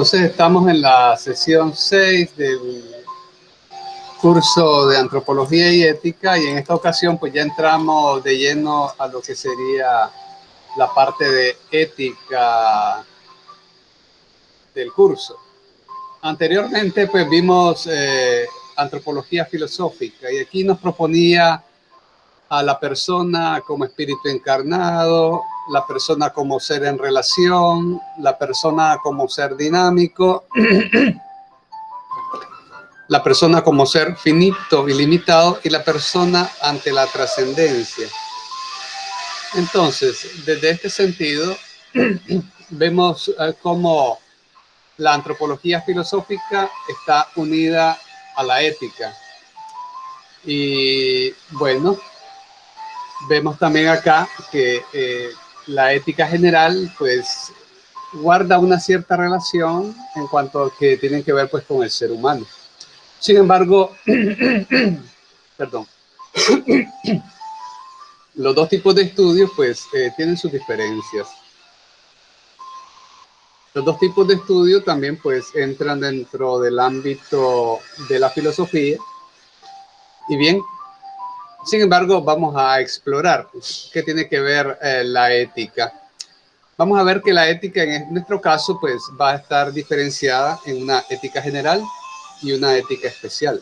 Entonces estamos en la sesión 6 del curso de Antropología y Ética, y en esta ocasión pues ya entramos de lleno a lo que sería la parte de ética del curso. Anteriormente pues vimos antropología filosófica, y aquí nos proponía a la persona como espíritu encarnado, la persona como ser en relación, la persona como ser dinámico, la persona como ser finito y limitado, y la persona ante la trascendencia. Entonces, desde este sentido, vemos cómo la antropología filosófica está unida a la ética. Y bueno, vemos también acá que la ética general pues guarda una cierta relación en cuanto a que tienen que ver pues con el ser humano. Sin embargo, perdón, los dos tipos de estudios pues tienen sus diferencias. Los dos tipos de estudio también pues entran dentro del ámbito de la filosofía. Y bien, sin embargo, vamos a explorar qué tiene que ver la ética. Vamos a ver que la ética en nuestro caso pues va a estar diferenciada en una ética general y una ética especial.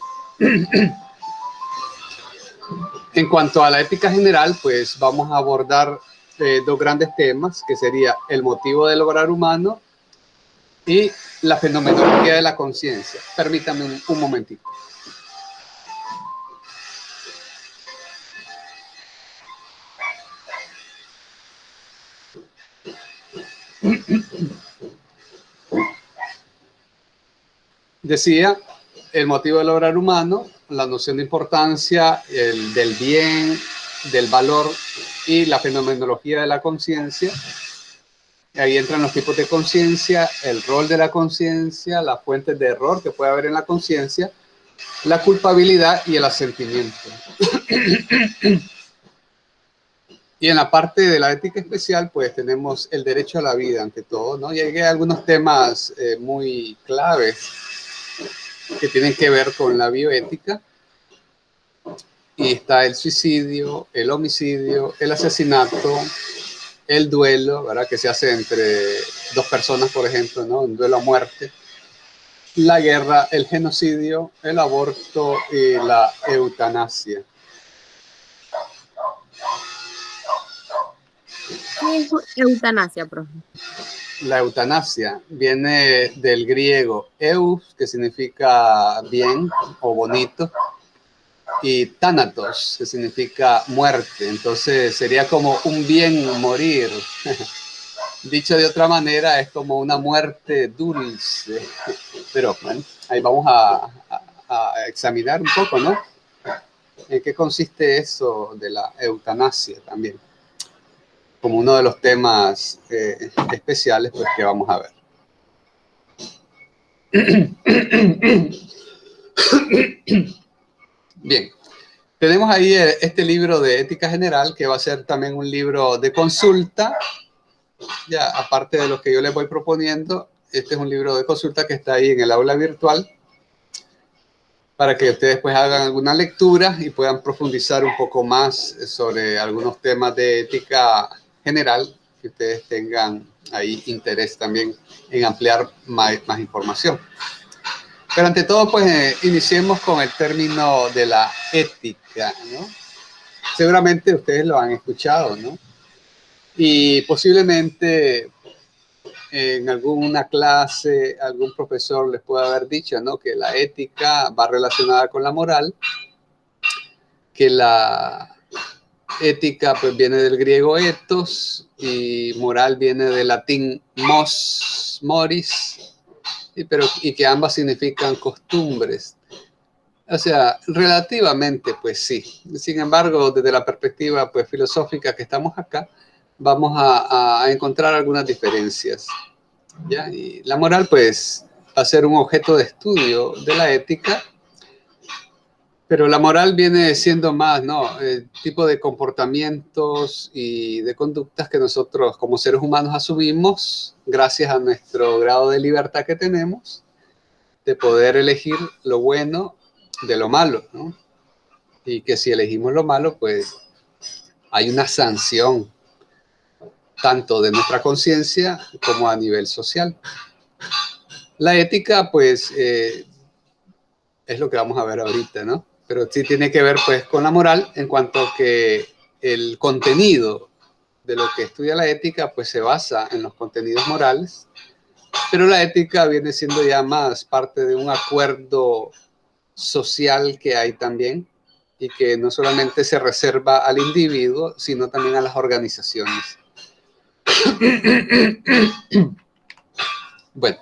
En cuanto a la ética general, pues vamos a abordar dos grandes temas, que sería el motivo del obrar humano y la fenomenología de la conciencia. Permítame un momentito. Decía, el motivo del obrar humano, la noción de importancia, del bien, del valor y la fenomenología de la conciencia. Ahí entran los tipos de conciencia, el rol de la conciencia, las fuentes de error que puede haber en la conciencia, la culpabilidad y el asentimiento. Y en la parte de la ética especial, pues tenemos el derecho a la vida ante todo, ¿no? Y hay algunos temas muy claves que tienen que ver con la bioética. Y está el suicidio, el homicidio, el asesinato, el duelo, ¿verdad? Que se hace entre dos personas, por ejemplo, ¿no? Un duelo a muerte. La guerra, el genocidio, el aborto y la eutanasia. ¿Qué es eutanasia, profe? La eutanasia viene del griego eus, que significa bien o bonito, y thanatos, que significa muerte. Entonces sería como un bien morir. Dicho de otra manera, es como una muerte dulce. Pero bueno, ahí vamos a examinar un poco, ¿no? ¿En qué consiste eso de la eutanasia también? Como uno de los temas especiales pues, que vamos a ver. Bien, tenemos ahí este libro de ética general, que va a ser también un libro de consulta. Ya, aparte de lo que yo les voy proponiendo, este es un libro de consulta que está ahí en el aula virtual, para que ustedes pues hagan alguna lectura y puedan profundizar un poco más sobre algunos temas de ética general, que ustedes tengan ahí interés también en ampliar más información. Pero ante todo, pues iniciemos con el término de la ética, ¿no? Seguramente ustedes lo han escuchado, ¿no? Y posiblemente en alguna clase algún profesor les puede haber dicho, ¿no? Que la ética va relacionada con la moral, que la ética pues viene del griego ethos y moral viene del latín mos, moris, y que ambas significan costumbres. O sea, relativamente pues sí. Sin embargo, desde la perspectiva pues filosófica que estamos acá, vamos a encontrar algunas diferencias, ¿ya? Y la moral pues va a ser un objeto de estudio de la ética, Pero la moral viene siendo más, ¿no? El tipo de comportamientos y de conductas que nosotros como seres humanos asumimos gracias a nuestro grado de libertad que tenemos, de poder elegir lo bueno de lo malo, ¿no? Y que si elegimos lo malo, pues hay una sanción, tanto de nuestra conciencia como a nivel social. La ética, pues, es lo que vamos a ver ahorita, ¿no? Pero sí tiene que ver, pues, con la moral en cuanto que el contenido de lo que estudia la ética, pues, se basa en los contenidos morales, pero la ética viene siendo ya más parte de un acuerdo social que hay también y que no solamente se reserva al individuo, sino también a las organizaciones. Bueno,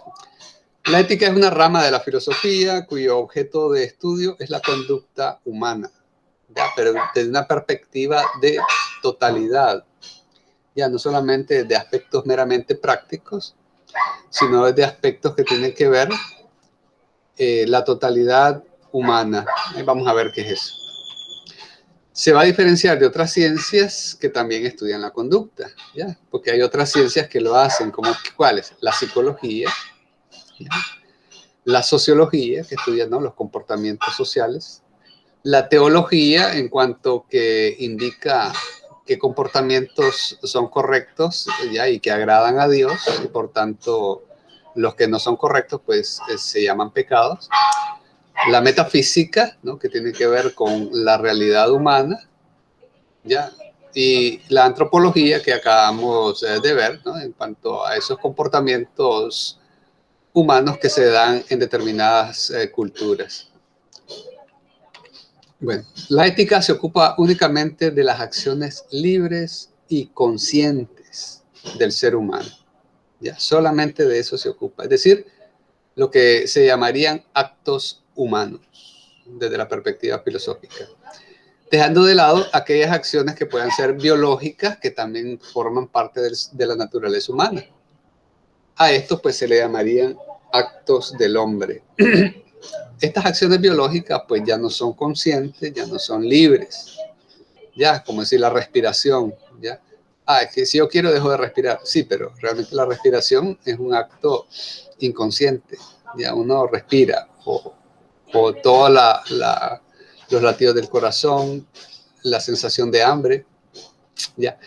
la ética es una rama de la filosofía cuyo objeto de estudio es la conducta humana, ¿ya? Pero desde una perspectiva de totalidad, ya no solamente de aspectos meramente prácticos, sino de aspectos que tienen que ver la totalidad humana. Vamos a ver qué es eso. Se va a diferenciar de otras ciencias que también estudian la conducta, ¿ya? Porque hay otras ciencias que lo hacen, como ¿cuáles? La psicología, ¿ya? La sociología, que estudia, ¿no?, los comportamientos sociales, la teología, en cuanto que indica qué comportamientos son correctos, ¿ya?, y que agradan a Dios, y por tanto los que no son correctos, pues se llaman pecados. La metafísica, ¿no?, que tiene que ver con la realidad humana, ¿ya? Y la antropología, que acabamos de ver, ¿no?, en cuanto a esos comportamientos humanos que se dan en determinadas culturas. Bueno, la ética se ocupa únicamente de las acciones libres y conscientes del ser humano. Ya, solamente de eso se ocupa. Es decir, lo que se llamarían actos humanos desde la perspectiva filosófica. Dejando de lado aquellas acciones que puedan ser biológicas, que también forman parte de la naturaleza humana. A esto pues se le llamarían actos del hombre. Estas acciones biológicas pues ya no son conscientes, ya no son libres. Ya, como decir la respiración, ¿ya? Es que si yo quiero dejo de respirar. Sí, pero realmente la respiración es un acto inconsciente. Ya uno respira o todos los latidos del corazón, la sensación de hambre, ¿ya?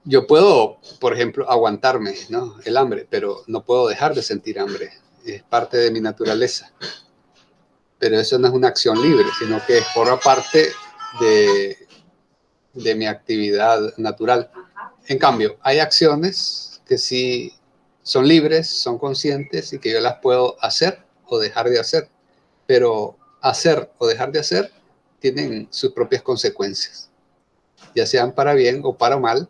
Yo puedo, por ejemplo, aguantarme, ¿no?, el hambre, pero no puedo dejar de sentir hambre. Es parte de mi naturaleza. Pero eso no es una acción libre, sino que forma parte de mi actividad natural. En cambio, hay acciones que sí son libres, son conscientes y que yo las puedo hacer o dejar de hacer. Pero hacer o dejar de hacer tienen sus propias consecuencias, ya sean para bien o para mal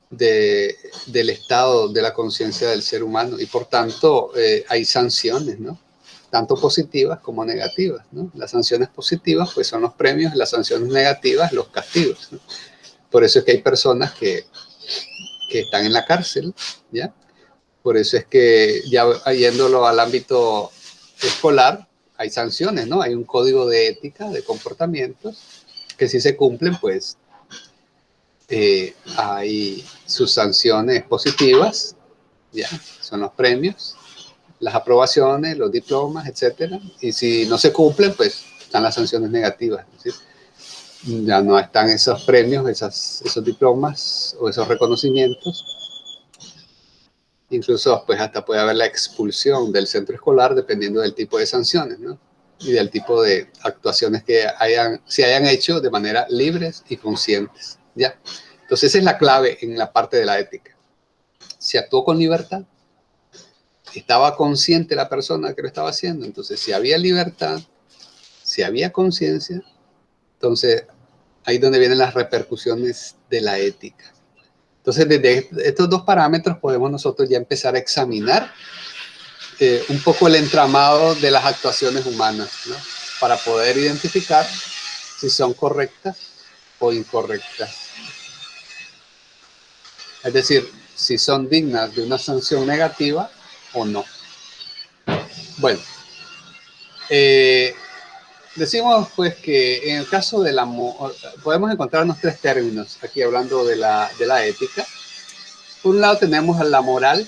del estado de la conciencia del ser humano. Y por tanto, hay sanciones, ¿no?, tanto positivas como negativas, ¿no? Las sanciones positivas pues son los premios, las sanciones negativas los castigos, ¿no? Por eso es que hay personas que están en la cárcel, ¿ya? Por eso es que ya yéndolo al ámbito escolar, hay sanciones, ¿no? Hay un código de ética, de comportamientos, que si se cumplen, pues hay sus sanciones positivas, ¿ya? Son los premios, las aprobaciones, los diplomas, etcétera. Y si no se cumplen, pues están las sanciones negativas, ¿sí? Ya no están esos premios, esos diplomas o esos reconocimientos. Incluso, pues hasta puede haber la expulsión del centro escolar dependiendo del tipo de sanciones, ¿no?, y del tipo de actuaciones que se hayan hecho de manera libres y conscientes, ¿ya? Entonces esa es la clave en la parte de la ética. Se actuó con libertad, estaba consciente la persona que lo estaba haciendo. Entonces, si había libertad, si había conciencia, entonces ahí es donde vienen las repercusiones de la ética. Entonces, desde estos dos parámetros podemos nosotros ya empezar a examinar un poco el entramado de las actuaciones humanas, ¿no?, para poder identificar si son correctas o incorrectas. Es decir, si son dignas de una sanción negativa o no. Bueno, decimos pues que en el caso del amor, podemos encontrarnos tres términos aquí hablando de la ética. Por un lado tenemos la moral,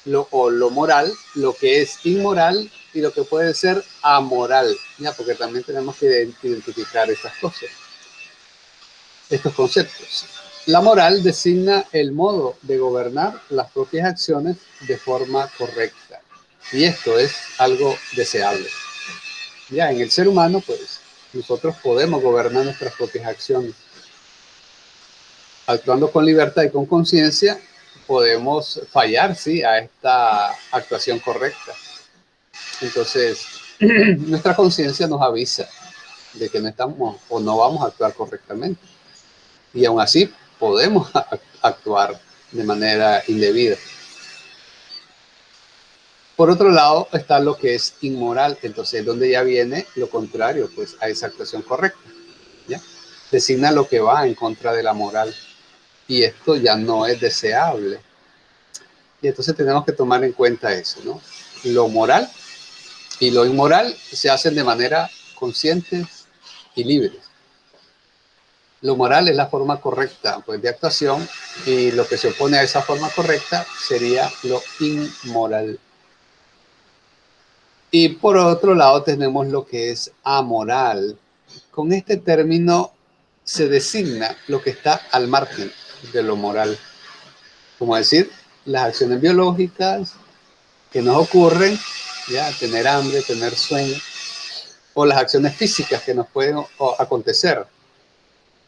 lo moral, lo que es inmoral y lo que puede ser amoral, ¿ya? Porque también tenemos que identificar estas cosas, estos conceptos. La moral designa el modo de gobernar las propias acciones de forma correcta. Y esto es algo deseable. Ya en el ser humano, pues, nosotros podemos gobernar nuestras propias acciones. Actuando con libertad y con conciencia, podemos fallar, sí, a esta actuación correcta. Entonces, nuestra conciencia nos avisa de que no estamos o no vamos a actuar correctamente. Y aún así, podemos actuar de manera indebida. Por otro lado, está lo que es inmoral. Entonces, donde ya viene lo contrario, pues, a esa actuación correcta. ¿Ya? Designa lo que va en contra de la moral. Y esto ya no es deseable. Y entonces tenemos que tomar en cuenta eso, ¿no? Lo moral y lo inmoral se hacen de manera consciente y libre. Lo moral es la forma correcta, pues, de actuación, y lo que se opone a esa forma correcta sería lo inmoral. Y por otro lado tenemos lo que es amoral. Con este término se designa lo que está al margen de lo moral. Como decir, las acciones biológicas que nos ocurren, ya, tener hambre, tener sueño, o las acciones físicas que nos pueden acontecer,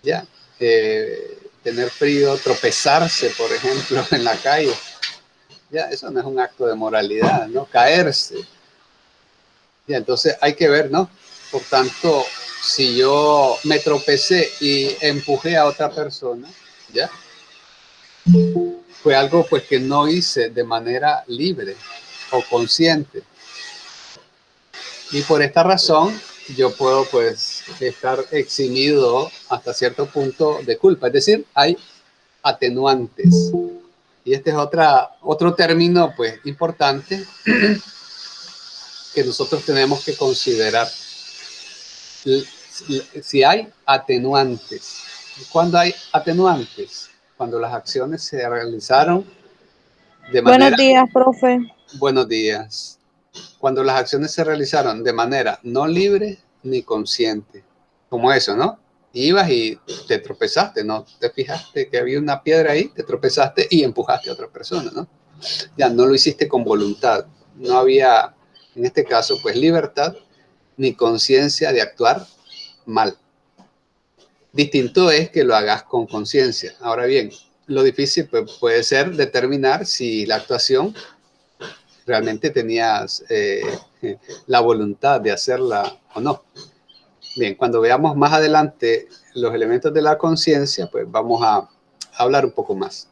ya, tener frío, tropezarse, por ejemplo, en la calle, ya, eso no es un acto de moralidad, ¿no? Caerse, ya, entonces hay que ver, ¿no? Por tanto, si yo me tropecé y empujé a otra persona, ya, fue algo pues que no hice de manera libre o consciente. Y por esta razón yo puedo pues estar eximido hasta cierto punto de culpa. Es decir, hay atenuantes. Y este es otro término pues importante que nosotros tenemos que considerar. Si hay atenuantes. ¿Cuándo hay atenuantes? Cuando las acciones se realizaron de manera... Buenos días, profe. Buenos días. Cuando las acciones se realizaron de manera no libre ni consciente. Como eso, ¿no? Ibas y te tropezaste, ¿no? Te fijaste que había una piedra ahí, te tropezaste y empujaste a otra persona, ¿no? Ya no lo hiciste con voluntad. No había, en este caso, pues libertad ni conciencia de actuar mal. Distinto es que lo hagas con conciencia. Ahora bien, lo difícil pues, puede ser determinar si la actuación realmente tenías la voluntad de hacerla o no. Bien, cuando veamos más adelante los elementos de la conciencia, pues vamos a hablar un poco más.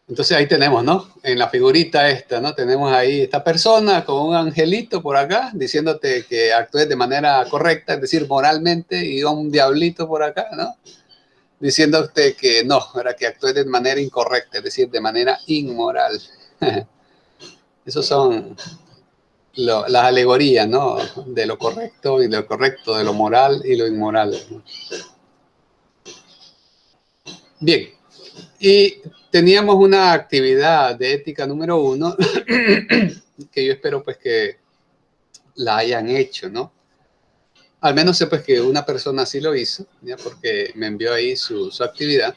Entonces ahí tenemos, ¿no? En la figurita esta, ¿no? Tenemos ahí esta persona con un angelito por acá diciéndote que actúes de manera correcta, es decir, moralmente, y un diablito por acá, ¿no? Diciéndote que no, era que actúes de manera incorrecta, es decir, de manera inmoral. Esos son las alegorías, ¿no? De lo correcto y de lo correcto, de lo moral y lo inmoral. Bien, y teníamos una actividad de ética número 1 que yo espero pues que la hayan hecho, ¿no? Al menos sé pues que una persona sí lo hizo, ¿ya? Porque me envió ahí su actividad,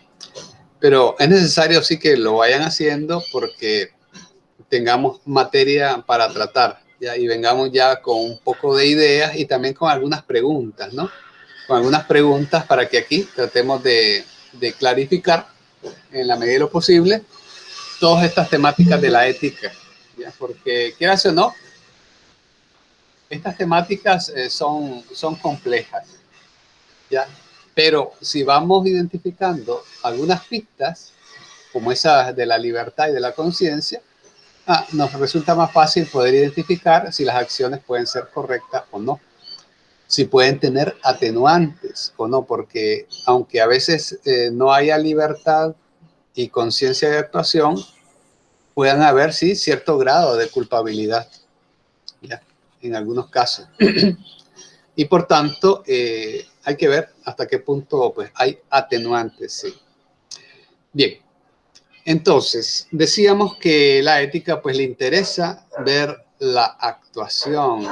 pero es necesario sí que lo vayan haciendo porque tengamos materia para tratar, ¿ya? Y vengamos ya con un poco de ideas y también con algunas preguntas, ¿no? Con algunas preguntas para que aquí tratemos de clarificar en la medida de lo posible todas estas temáticas de la ética, ¿ya? Porque quieras o no, estas temáticas son complejas, ¿ya? Pero si vamos identificando algunas pistas, como esas de la libertad y de la conciencia, nos resulta más fácil poder identificar si las acciones pueden ser correctas o no, si pueden tener atenuantes o no, porque aunque a veces no haya libertad y conciencia de actuación, puedan haber, sí, cierto grado de culpabilidad, ¿ya? en algunos casos. Y por tanto, hay que ver hasta qué punto pues, hay atenuantes. ¿Sí? Bien, entonces, decíamos que la ética pues le interesa ver la actuación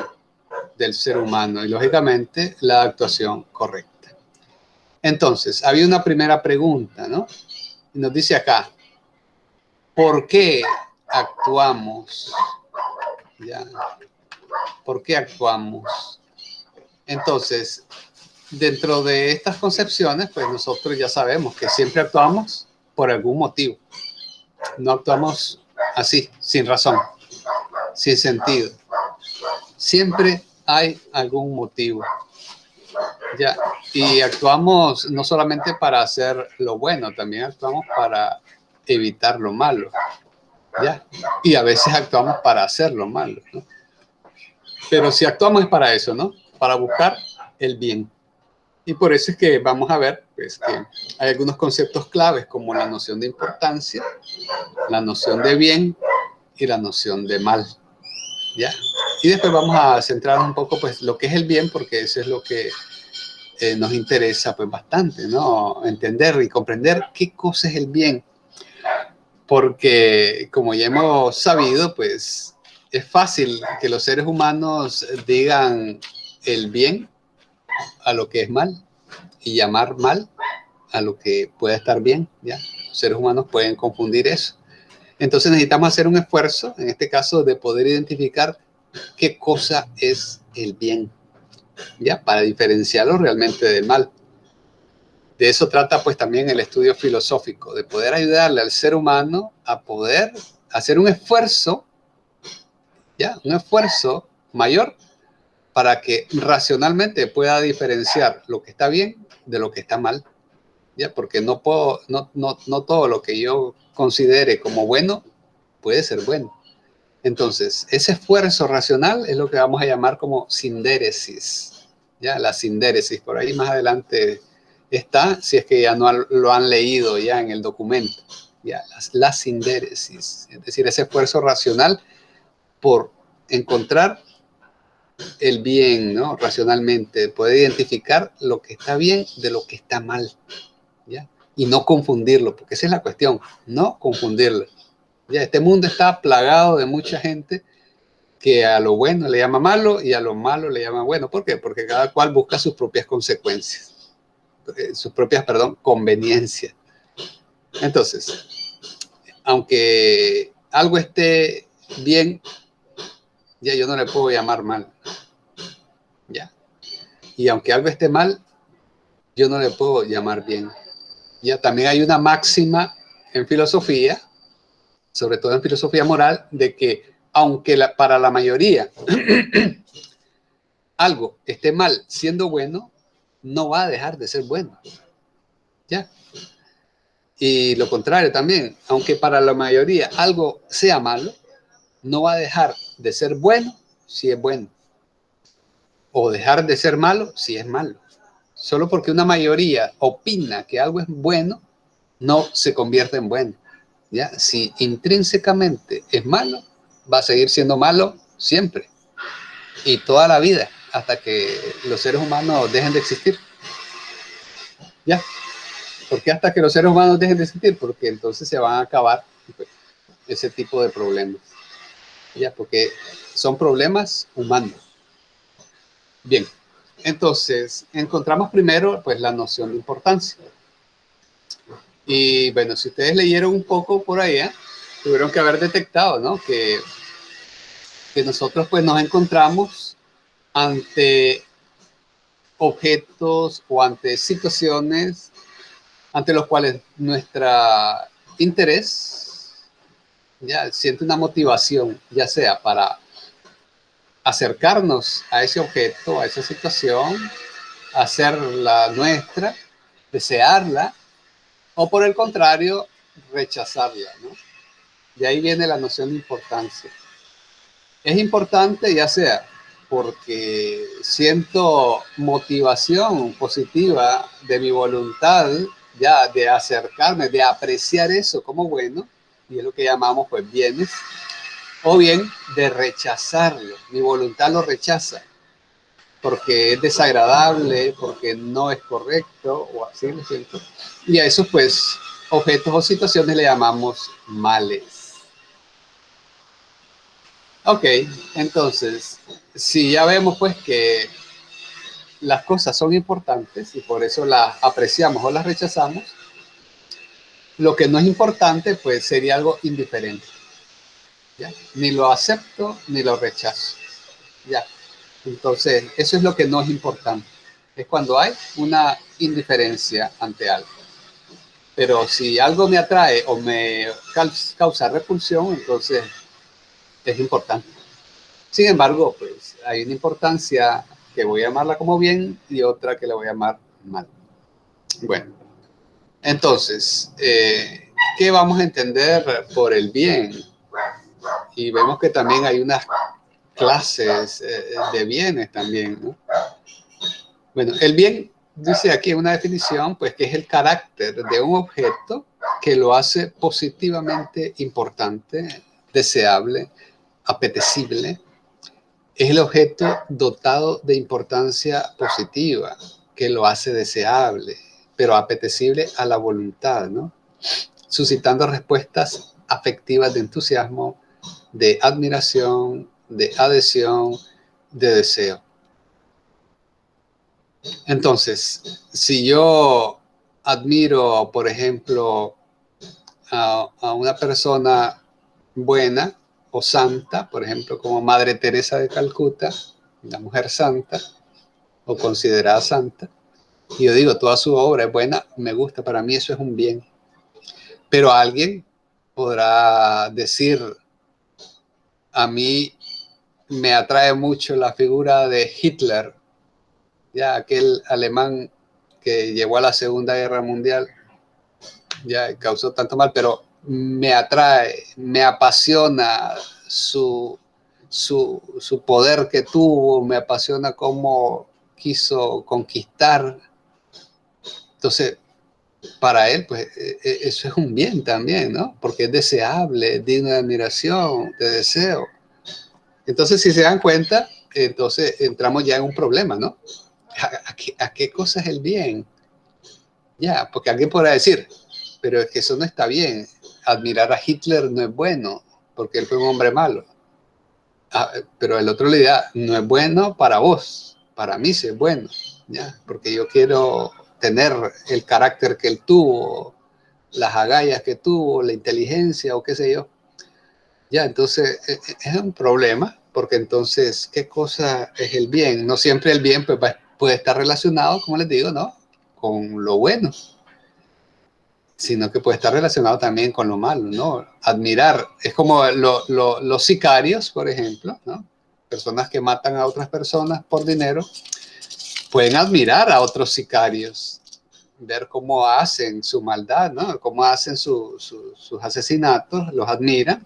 del ser humano y lógicamente la actuación correcta. Entonces, había una primera pregunta, ¿no? Y nos dice acá, ¿por qué actuamos? ¿Ya? ¿Por qué actuamos? Entonces, dentro de estas concepciones, pues nosotros ya sabemos que siempre actuamos por algún motivo. No actuamos así, sin razón, sin sentido. Siempre hay algún motivo. Ya, y actuamos no solamente para hacer lo bueno, también actuamos para evitar lo malo. ¿Ya? Y a veces actuamos para hacer lo malo, ¿no? Pero si actuamos es para eso, ¿no? Para buscar el bien. Y por eso es que vamos a ver pues, que hay algunos conceptos claves como la noción de importancia, la noción de bien y la noción de mal. ¿Ya? Y después vamos a centrar un poco pues lo que es el bien, porque eso es lo que nos interesa pues bastante, ¿no? Entender y comprender qué cosa es el bien. Porque como ya hemos sabido, pues es fácil que los seres humanos digan el bien a lo que es mal y llamar mal a lo que puede estar bien, ¿ya? Los seres humanos pueden confundir eso. Entonces necesitamos hacer un esfuerzo, en este caso, de poder identificar qué cosa es el bien, ¿ya? Para diferenciarlo realmente del mal. De eso trata pues también el estudio filosófico, de poder ayudarle al ser humano a poder hacer un esfuerzo, ¿ya? Un esfuerzo mayor para que racionalmente pueda diferenciar lo que está bien de lo que está mal, ¿ya? Porque no todo lo que yo considere como bueno puede ser bueno. Entonces, ese esfuerzo racional es lo que vamos a llamar como sindéresis, ¿ya? La sindéresis, por ahí más adelante está, si es que ya no lo han leído ya en el documento, ¿ya? La sindéresis, es decir, ese esfuerzo racional por encontrar el bien, ¿no? Racionalmente, poder identificar lo que está bien de lo que está mal, ¿ya? Y no confundirlo, porque esa es la cuestión, no confundirlo. Ya, este mundo está plagado de mucha gente que a lo bueno le llama malo y a lo malo le llama bueno. ¿Por qué? Porque cada cual busca sus propias consecuencias, sus propias, conveniencias. Entonces, aunque algo esté bien, ya yo no le puedo llamar mal. Ya. Y aunque algo esté mal, yo no le puedo llamar bien. Ya también hay una máxima en filosofía, sobre todo en filosofía moral, de que aunque para la mayoría algo esté mal siendo bueno, no va a dejar de ser bueno. ¿Ya? Y lo contrario también, aunque para la mayoría algo sea malo, no va a dejar de ser bueno si es bueno. O dejar de ser malo si es malo. Solo porque una mayoría opina que algo es bueno, no se convierte en bueno. ¿Ya? Si intrínsecamente es malo, va a seguir siendo malo siempre. Y toda la vida, hasta que los seres humanos dejen de existir. ¿Ya? ¿Por qué hasta que los seres humanos dejen de existir? Porque entonces se van a acabar ese tipo de problemas. ¿Ya? Porque son problemas humanos. Bien, entonces encontramos primero pues la noción de importancia. Y bueno, si ustedes leyeron un poco por ahí, tuvieron que haber detectado, ¿no? Que nosotros pues nos encontramos ante objetos o ante situaciones ante los cuales nuestro interés ya siente una motivación, ya sea para acercarnos a ese objeto, a esa situación, hacerla nuestra, desearla, o por el contrario, rechazarla, ¿no? De ahí viene la noción de importancia. Es importante ya sea porque siento motivación positiva de mi voluntad, ya de acercarme, de apreciar eso como bueno, y es lo que llamamos pues bienes, o bien de rechazarlo. Mi voluntad lo rechaza porque es desagradable, porque no es correcto, o así lo siento. Y a esos, pues, objetos o situaciones le llamamos males. Ok, entonces, si ya vemos, pues, que las cosas son importantes y por eso las apreciamos o las rechazamos, lo que no es importante, pues, sería algo indiferente. ¿Ya? Ni lo acepto ni lo rechazo. Ya. Entonces, eso es lo que no es importante. Es cuando hay una indiferencia ante algo. Pero si algo me atrae o me causa repulsión, entonces es importante. Sin embargo, pues hay una importancia que voy a llamarla como bien y otra que la voy a llamar mal. Bueno, entonces, ¿qué vamos a entender por el bien? Y vemos que también hay unas clases de bienes también, ¿no? Bueno, el bien dice aquí una definición, pues que es el carácter de un objeto que lo hace positivamente importante, deseable, apetecible. Es el objeto dotado de importancia positiva, que lo hace deseable, pero apetecible a la voluntad, ¿no? Suscitando respuestas afectivas de entusiasmo, de admiración, de adhesión, de deseo. Entonces, si yo admiro, por ejemplo, a una persona buena o santa, por ejemplo, como Madre Teresa de Calcuta, una mujer santa o considerada santa, y yo digo, toda su obra es buena, me gusta, para mí eso es un bien. Pero alguien podrá decir, a mí me atrae mucho la figura de Hitler, ya aquel alemán que llevó a la Segunda Guerra Mundial, ya causó tanto mal, pero me atrae, me apasiona su poder que tuvo, me apasiona cómo quiso conquistar. Entonces, para él, pues eso es un bien también, ¿no? Porque es deseable, es digno de admiración, de deseo. Entonces, si se dan cuenta, entonces entramos ya en un problema, ¿no? ¿A qué cosa es el bien? Ya, porque alguien podrá decir, pero es que eso no está bien. Admirar a Hitler no es bueno, porque él fue un hombre malo. Pero el otro le dirá, no es bueno para vos, para mí sí es bueno, ¿ya? Porque yo quiero tener el carácter que él tuvo, las agallas que tuvo, la inteligencia o qué sé yo. Ya, entonces es un problema, porque entonces, ¿qué cosa es el bien? No siempre el bien pues, puede estar relacionado, como les digo, ¿no? Con lo bueno, sino que puede estar relacionado también con lo malo, ¿no? Admirar, es como los sicarios, por ejemplo, ¿no? Personas que matan a otras personas por dinero, pueden admirar a otros sicarios, ver cómo hacen su maldad, ¿no? Cómo hacen sus asesinatos, los admiran.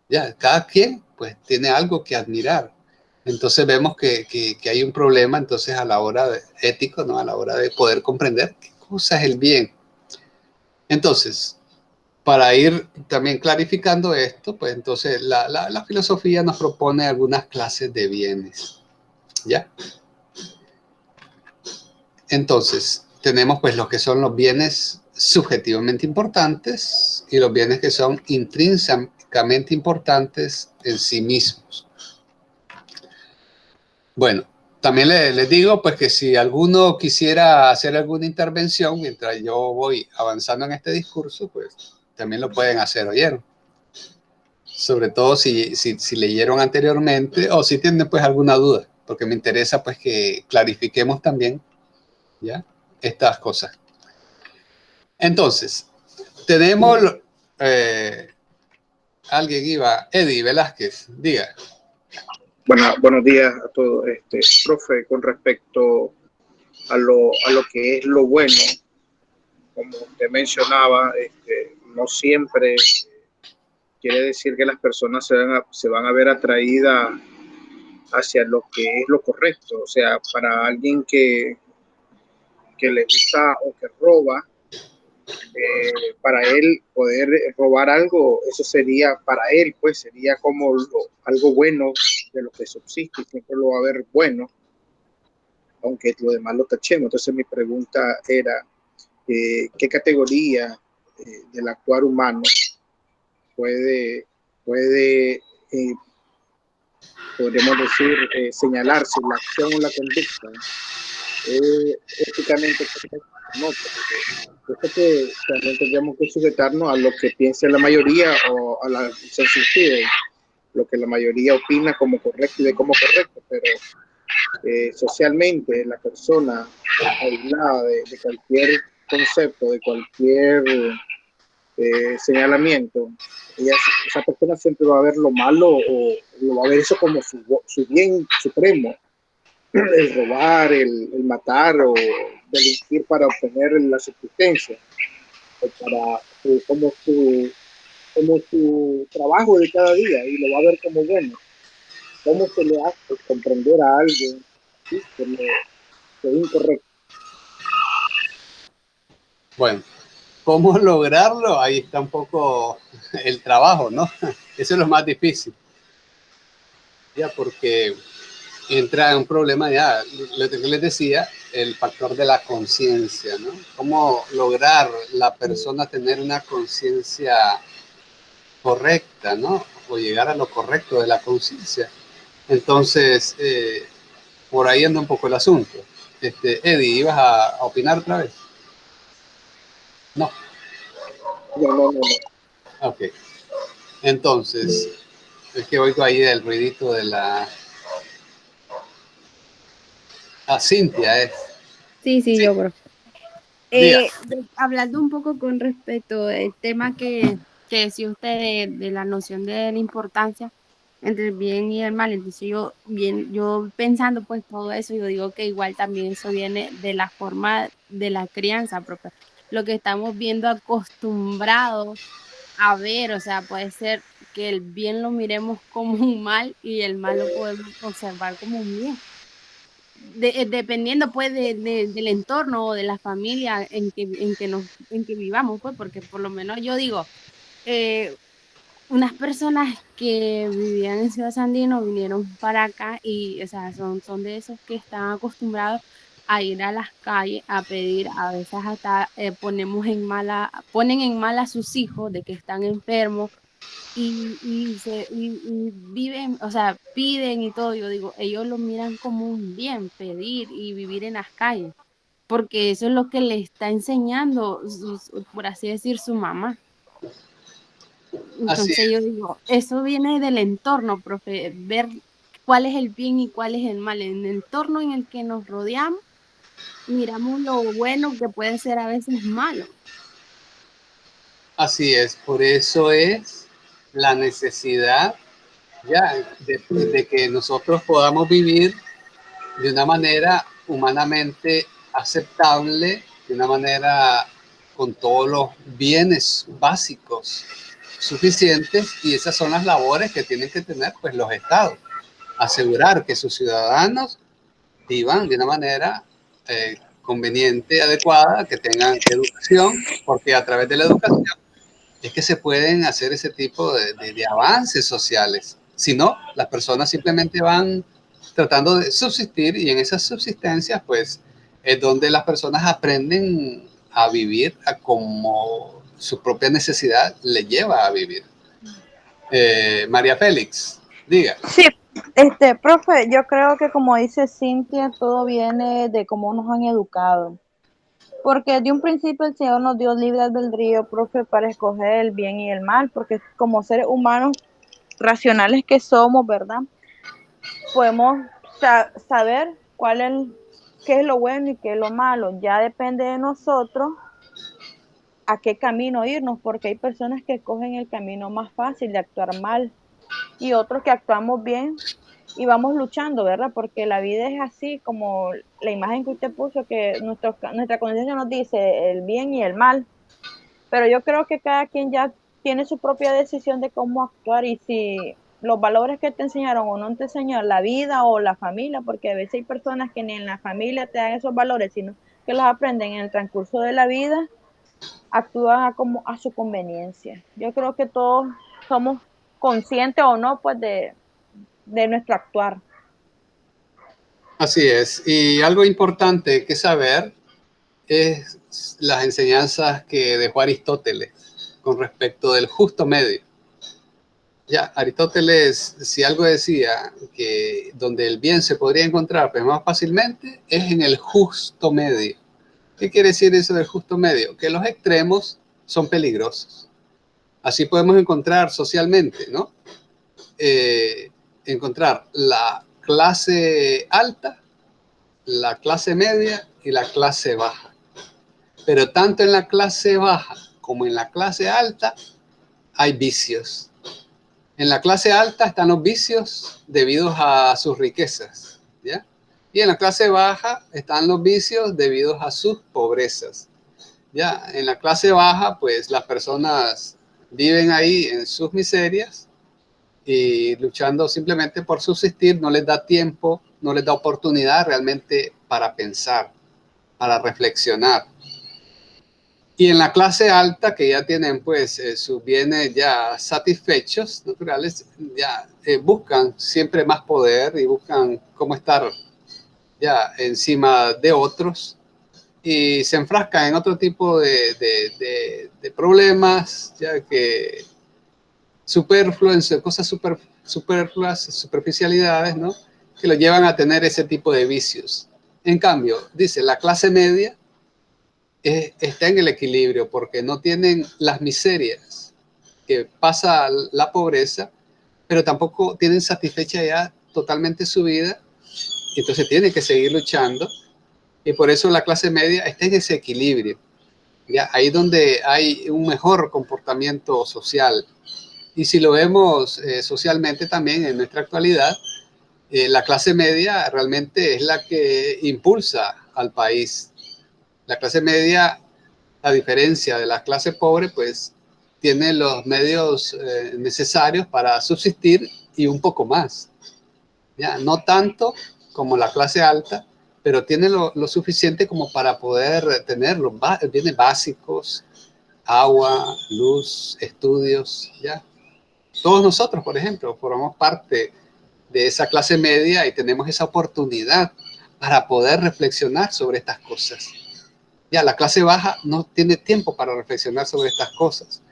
Ya, cada quien pues tiene algo que admirar. Entonces vemos que hay un problema entonces a la hora de, ético, ¿no? A la hora de poder comprender qué cosa es el bien. Entonces, para ir también clarificando esto, pues entonces la filosofía nos propone algunas clases de bienes, ¿ya? Entonces, tenemos pues los que son los bienes subjetivamente importantes y los bienes que son intrínsecamente importantes en sí mismos. Bueno, también les digo pues que si alguno quisiera hacer alguna intervención mientras yo voy avanzando en este discurso, pues también lo pueden hacer, ¿oyeron? Sobre todo si leyeron anteriormente o si tienen pues alguna duda, porque me interesa pues que clarifiquemos también, ¿ya? Estas cosas. Entonces, tenemos, alguien iba, Eddie Velázquez, diga. Buenos días a todos, profe, con respecto a lo que es lo bueno, como usted mencionaba, no siempre quiere decir que las personas se van a ver atraídas hacia lo que es lo correcto. O sea, para alguien que le gusta o que roba, Para él poder robar algo, eso sería para él, pues sería como algo bueno de lo que subsiste, siempre lo va a ver bueno, aunque lo demás lo tachemos. Entonces mi pregunta era, ¿qué categoría del actuar humano puede podríamos decir, señalar si la acción o la conducta éticamente correcta? No, porque que también tendríamos que sujetarnos a lo que piense la mayoría o a la sensibilidad, lo que la mayoría opina como correcto y de como correcto, pero socialmente la persona aislada de cualquier concepto, de cualquier señalamiento, esa persona siempre va a ver lo malo o lo va a ver eso como su bien supremo, el robar, el matar o delinquir para obtener la subsistencia, o para como su trabajo de cada día, y lo va a ver como bueno. ¿Cómo se le hace comprender a alguien ¿sí? Que es incorrecto? Bueno, ¿cómo lograrlo? Ahí está un poco el trabajo, ¿no? Eso es lo más difícil. Ya, porque entra en un problema, ya, lo que les decía, el factor de la conciencia, ¿no? ¿Cómo lograr la persona tener una conciencia correcta, ¿no? O llegar a lo correcto de la conciencia. Entonces, por ahí anda un poco el asunto. Eddie, ¿ibas a opinar otra vez? No. No. Ok. Entonces, es que oigo ahí el ruidito de la... Ah, Cintia es. Sí, Sí, yo, profe. diga. Hablando un poco con respecto al tema que decía usted de la noción de la importancia entre el bien y el mal, entonces yo pensando pues todo eso, yo digo que igual también eso viene de la forma de la crianza propia, lo que estamos viendo acostumbrados a ver, o sea, puede ser que el bien lo miremos como un mal y el mal lo podemos observar como un bien dependiendo pues del entorno o de la familia en que vivamos, pues, porque por lo menos yo digo, eh, unas personas que vivían en Ciudad Sandino vinieron para acá y, o sea, son de esos que están acostumbrados a ir a las calles a pedir, a veces hasta ponen en mala a sus hijos de que están enfermos y viven, o sea, piden y todo. Yo digo, ellos lo miran como un bien, pedir y vivir en las calles, porque eso es lo que le está enseñando, por así decir, su mamá. Así Entonces es. yo digo, eso viene del entorno, profe, ver cuál es el bien y cuál es el mal. En el entorno en el que nos rodeamos, miramos lo bueno que puede ser a veces malo. Así es. Por eso es la necesidad ya de que nosotros podamos vivir de una manera humanamente aceptable, de una manera con todos los bienes básicos suficientes, y esas son las labores que tienen que tener pues los estados, asegurar que sus ciudadanos vivan de una manera conveniente, adecuada, que tengan educación, porque a través de la educación es que se pueden hacer ese tipo de avances sociales. Si no, las personas simplemente van tratando de subsistir, y en esas subsistencias, pues, es donde las personas aprenden a vivir a como su propia necesidad le lleva a vivir. María Félix, diga. Sí, profe, yo creo que como dice Cintia, todo viene de cómo nos han educado. Porque de un principio el Señor nos dio libre albedrío, profe, para escoger el bien y el mal, porque como seres humanos racionales que somos, ¿verdad? Podemos saber qué es lo bueno y qué es lo malo. Ya depende de nosotros a qué camino irnos, porque hay personas que escogen el camino más fácil de actuar mal y otros que actuamos bien y vamos luchando, ¿verdad? Porque la vida es así como la imagen que usted puso, que nuestra conciencia nos dice el bien y el mal, pero yo creo que cada quien ya tiene su propia decisión de cómo actuar, y si los valores que te enseñaron o no te enseñaron la vida o la familia, porque a veces hay personas que ni en la familia te dan esos valores, sino que los aprenden en el transcurso de la vida, actúan como a su conveniencia. Yo creo que todos somos conscientes o no, pues, de nuestro actuar. Así es. Y algo importante que saber es las enseñanzas que dejó Aristóteles con respecto del justo medio. Ya, Aristóteles, si algo decía, que donde el bien se podría encontrar pues, más fácilmente, es en el justo medio. ¿Qué quiere decir eso del justo medio? Que los extremos son peligrosos. Así podemos encontrar socialmente, ¿no? Encontrar la clase alta, la clase media y la clase baja. Pero tanto en la clase baja como en la clase alta hay vicios. En la clase alta están los vicios debidos a sus riquezas, ¿ya? Y en la clase baja están los vicios debidos a sus pobrezas, ¿ya? En la clase baja, pues las personas viven ahí en sus miserias y luchando simplemente por subsistir, no les da tiempo, no les da oportunidad realmente para pensar, para reflexionar. Y en la clase alta, que ya tienen pues sus bienes ya satisfechos, naturales, ya buscan siempre más poder y buscan cómo estar ya encima de otros y se enfrascan en otro tipo de problemas, ya que superfluos, cosas superfluas, superficialidades, ¿no? Que lo llevan a tener ese tipo de vicios. En cambio, dice, la clase media está en el equilibrio porque no tienen las miserias que pasa la pobreza, pero tampoco tienen satisfecha ya totalmente su vida, entonces tienen que seguir luchando y por eso la clase media está en ese equilibrio, ¿ya? Ahí donde hay un mejor comportamiento social. Y si lo vemos socialmente también en nuestra actualidad, la clase media realmente es la que impulsa al país. La clase media, a diferencia de la clase pobre, pues tiene los medios necesarios para subsistir y un poco más. ¿Ya? No tanto como la clase alta, pero tiene lo suficiente como para poder tener los bienes básicos, agua, luz, estudios, ¿ya? Todos nosotros, por ejemplo, formamos parte de esa clase media y tenemos esa oportunidad para poder reflexionar sobre estas cosas. Ya, la clase baja no tiene tiempo para reflexionar sobre estas cosas.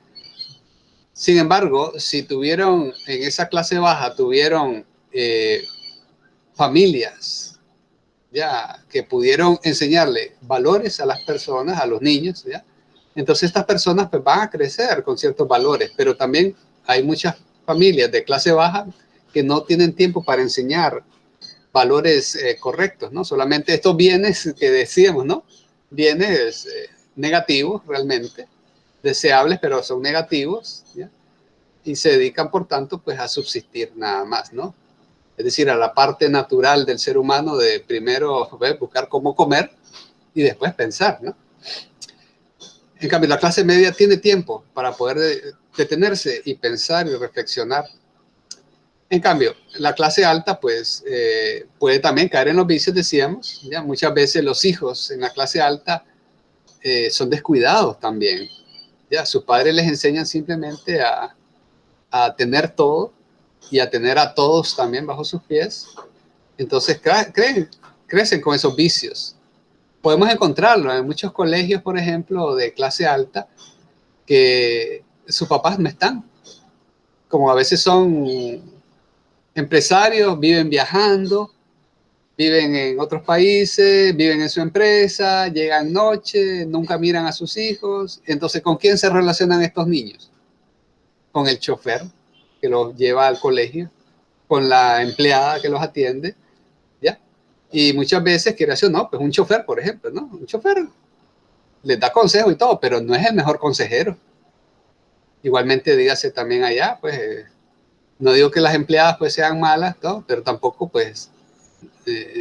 Sin embargo, si tuvieron, en esa clase baja, tuvieron familias, ya, que pudieron enseñarle valores a las personas, a los niños, ya, entonces estas personas pues, van a crecer con ciertos valores, pero también hay muchas familias de clase baja que no tienen tiempo para enseñar valores correctos, ¿no? Solamente estos bienes que decíamos, ¿no? Bienes negativos realmente, deseables, pero son negativos, ¿ya? Y se dedican, por tanto, pues a subsistir nada más, ¿no? Es decir, a la parte natural del ser humano de primero buscar cómo comer y después pensar, ¿no? En cambio, la clase media tiene tiempo para poder detenerse y pensar y reflexionar. En cambio, la clase alta, pues, puede también caer en los vicios, decíamos, ¿ya? Muchas veces los hijos en la clase alta son descuidados también, ¿ya? Sus padres les enseñan simplemente a tener todo y a tener a todos también bajo sus pies. Entonces, crecen con esos vicios. Podemos encontrarlo en muchos colegios, por ejemplo, de clase alta, que sus papás no están. Como a veces son empresarios, viven viajando, viven en otros países, viven en su empresa, llegan noche, nunca miran a sus hijos. Entonces, ¿con quién se relacionan estos niños? Con el chofer que los lleva al colegio, con la empleada que los atiende, ¿ya? Y muchas veces, quiere decir, no, pues un chofer, por ejemplo, ¿no? Un chofer les da consejo y todo, pero no es el mejor consejero. Igualmente, dígase también allá, pues, no digo que las empleadas pues sean malas, ¿no? Pero tampoco, pues,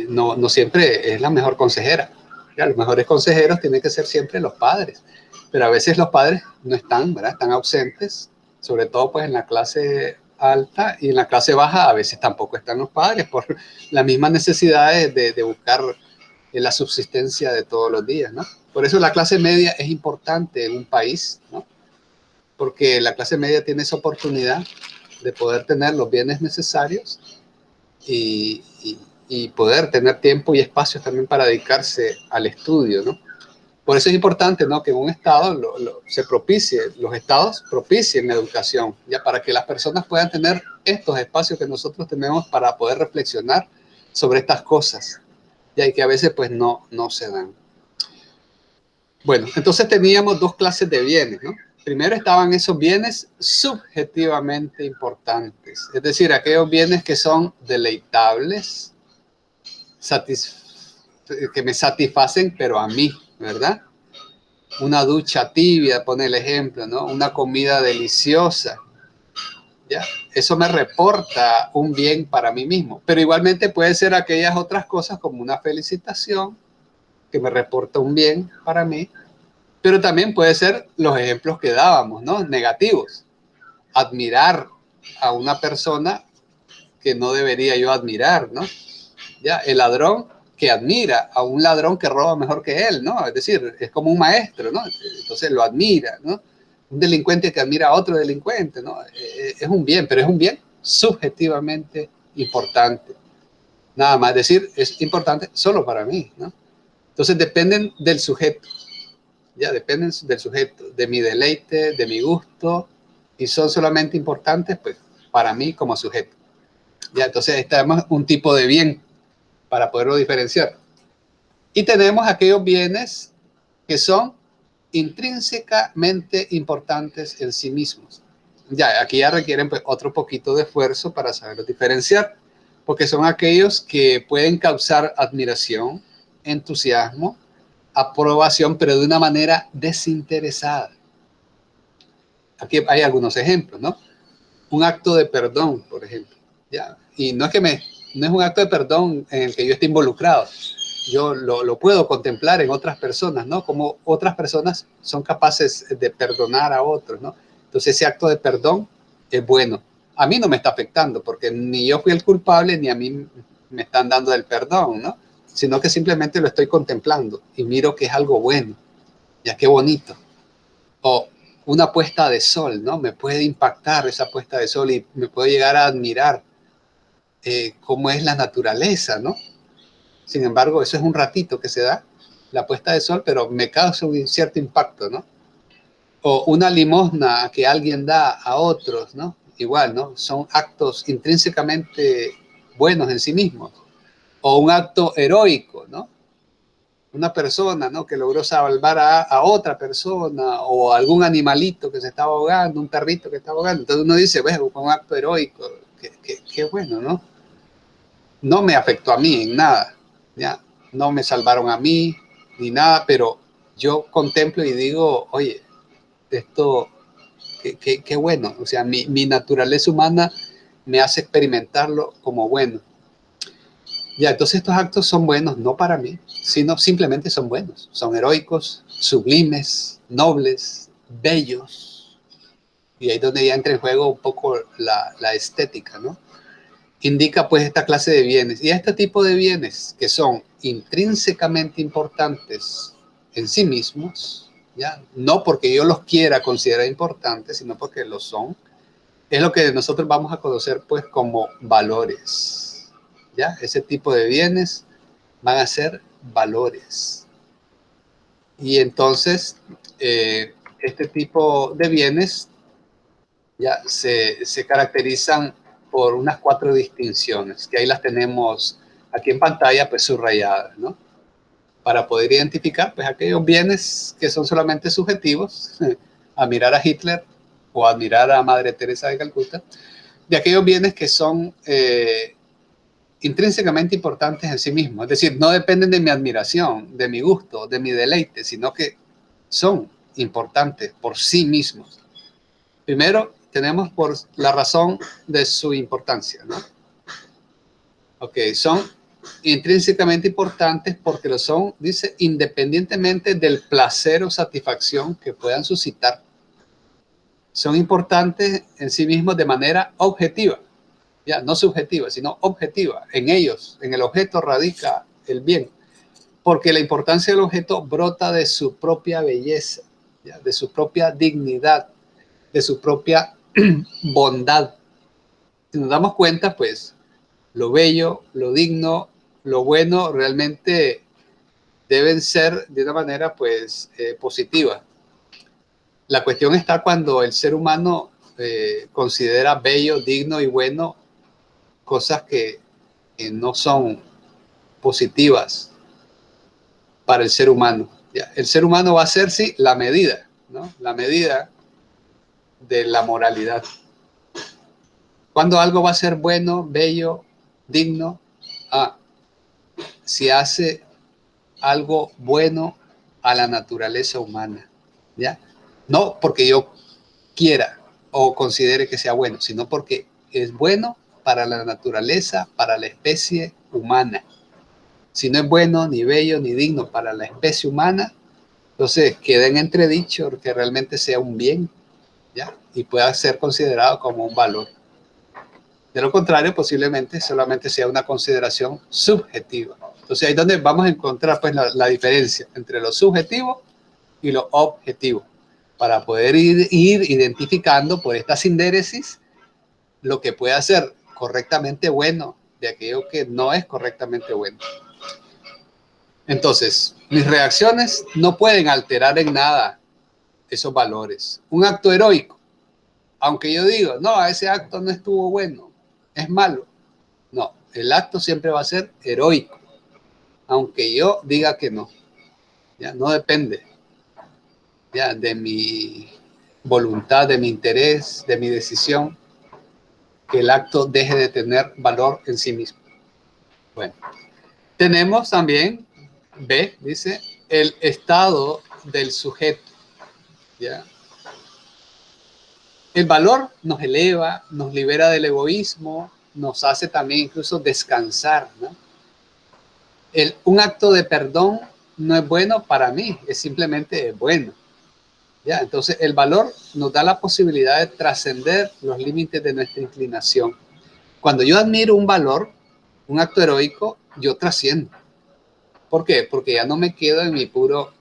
no siempre es la mejor consejera. Ya, los mejores consejeros tienen que ser siempre los padres, pero a veces los padres no están, ¿verdad? Están ausentes, sobre todo pues en la clase alta y en la clase baja a veces tampoco están los padres por las mismas necesidades de buscar la subsistencia de todos los días, ¿no? Por eso la clase media es importante en un país, ¿no? Porque la clase media tiene esa oportunidad de poder tener los bienes necesarios y poder tener tiempo y espacio también para dedicarse al estudio, ¿no? Por eso es importante, ¿no?, que en un estado los estados propicien la educación, ya, para que las personas puedan tener estos espacios que nosotros tenemos para poder reflexionar sobre estas cosas, ya, y que a veces pues no se dan. Bueno, entonces teníamos dos clases de bienes, ¿no? Primero estaban esos bienes subjetivamente importantes, es decir, aquellos bienes que son deleitables, que me satisfacen, pero a mí, ¿verdad? Una ducha tibia, pone el ejemplo, ¿no? Una comida deliciosa, ¿ya? Eso me reporta un bien para mí mismo, pero igualmente puede ser aquellas otras cosas como una felicitación que me reporta un bien para mí, pero también puede ser los ejemplos que dábamos, ¿no? Negativos. Admirar a una persona que no debería yo admirar, ¿no? Ya, el ladrón que admira a un ladrón que roba mejor que él, ¿no? Es decir, es como un maestro, ¿no? Entonces lo admira, ¿no? Un delincuente que admira a otro delincuente, ¿no? Es un bien, pero es un bien subjetivamente importante. Nada más decir, es importante solo para mí, ¿no? Entonces dependen del sujeto, ya, dependen del sujeto, de mi deleite, de mi gusto, y son solamente importantes, pues, para mí como sujeto. Ya, entonces estamos un tipo de bien para poderlo diferenciar. Y tenemos aquellos bienes que son intrínsecamente importantes en sí mismos. Ya, aquí ya requieren pues otro poquito de esfuerzo para saberlos diferenciar, porque son aquellos que pueden causar admiración, entusiasmo, aprobación, pero de una manera desinteresada. Aquí hay algunos ejemplos, ¿no? Un acto de perdón, por ejemplo. Ya, y no es un acto de perdón en el que yo esté involucrado. Yo lo puedo contemplar en otras personas, ¿no? Como otras personas son capaces de perdonar a otros, ¿no? Entonces ese acto de perdón es bueno. A mí no me está afectando porque ni yo fui el culpable ni a mí me están dando el perdón, ¿no? Sino que simplemente lo estoy contemplando y miro que es algo bueno. Ya, qué bonito. O una puesta de sol, ¿no? Me puede impactar esa puesta de sol y me puedo llegar a admirar cómo es la naturaleza, ¿no? Sin embargo, eso es un ratito que se da, la puesta de sol, pero me causa un cierto impacto, ¿no? O una limosna que alguien da a otros, ¿no? Igual, ¿no? Son actos intrínsecamente buenos en sí mismos. O un acto heroico, ¿no? Una persona, ¿no?, que logró salvar a otra persona, o algún animalito que se estaba ahogando, un perrito que estaba ahogando. Entonces uno dice, bueno, fue un acto heroico, qué bueno, ¿no? No me afectó a mí en nada, ¿ya? No me salvaron a mí ni nada, pero yo contemplo y digo, oye, esto, qué bueno. O sea, mi naturaleza humana me hace experimentarlo como bueno. Ya, entonces estos actos son buenos, no para mí, sino simplemente son buenos. Son heroicos, sublimes, nobles, bellos. Y ahí es donde ya entra en juego un poco la estética, ¿no? Indica pues esta clase de bienes. Y este tipo de bienes que son intrínsecamente importantes en sí mismos, ¿ya? No porque yo los quiera considerar importantes, sino porque lo son, es lo que nosotros vamos a conocer pues como valores, ¿ya? Ese tipo de bienes van a ser valores. Y entonces este tipo de bienes ya se caracterizan por unas 4 distinciones, que ahí las tenemos aquí en pantalla, pues subrayadas, ¿no? Para poder identificar, pues, aquellos bienes que son solamente subjetivos, admirar a Hitler o admirar a Madre Teresa de Calcuta, de aquellos bienes que son intrínsecamente importantes en sí mismos, es decir, no dependen de mi admiración, de mi gusto, de mi deleite, sino que son importantes por sí mismos. Primero, tenemos por la razón de su importancia, ¿no? Ok, son intrínsecamente importantes porque lo son, dice, independientemente del placer o satisfacción que puedan suscitar. Son importantes en sí mismos de manera objetiva, ya no subjetiva, sino objetiva. En ellos, en el objeto radica el bien. porque la importancia del objeto brota de su propia belleza, ¿ya? De su propia dignidad, de su propia bondad. Si nos damos cuenta, pues, lo bello, lo digno, lo bueno realmente deben ser de una manera, pues, positiva. La cuestión está cuando el ser humano considera bello, digno y bueno cosas que no son positivas para el ser humano. ¿Ya? El ser humano va a ser, sí, la medida, ¿no? La medida de la moralidad. Cuando algo va a ser bueno, bello, digno, si hace algo bueno a la naturaleza humana, ¿ya? No porque yo quiera o considere que sea bueno, sino porque es bueno para la naturaleza, para la especie humana. Si no es bueno, ni bello, ni digno para la especie humana, entonces queda en entredicho que realmente sea un bien, ¿ya? Y pueda ser considerado como un valor. De lo contrario, posiblemente solamente sea una consideración subjetiva. Entonces ahí es donde vamos a encontrar pues la diferencia entre lo subjetivo y lo objetivo, para poder ir identificando por esta sindéresis lo que puede ser correctamente bueno de aquello que no es correctamente bueno. Entonces, mis reacciones no pueden alterar en nada esos valores. Un acto heroico, aunque yo digo, no, ese acto no estuvo bueno, es malo. No, el acto siempre va a ser heroico, aunque yo diga que no. Ya no depende ya de mi voluntad, de mi interés, de mi decisión, que el acto deje de tener valor en sí mismo. Bueno, tenemos también, B, dice, el estado del sujeto. ¿Ya? El valor nos eleva, nos libera del egoísmo, nos hace también incluso descansar, ¿no? Un acto de perdón no es bueno para mí, es simplemente bueno. ¿Ya? Entonces, el valor nos da la posibilidad de trascender los límites de nuestra inclinación. Cuando yo admiro un valor, un acto heroico, yo trasciendo. ¿Por qué? Porque ya no me quedo en mi puro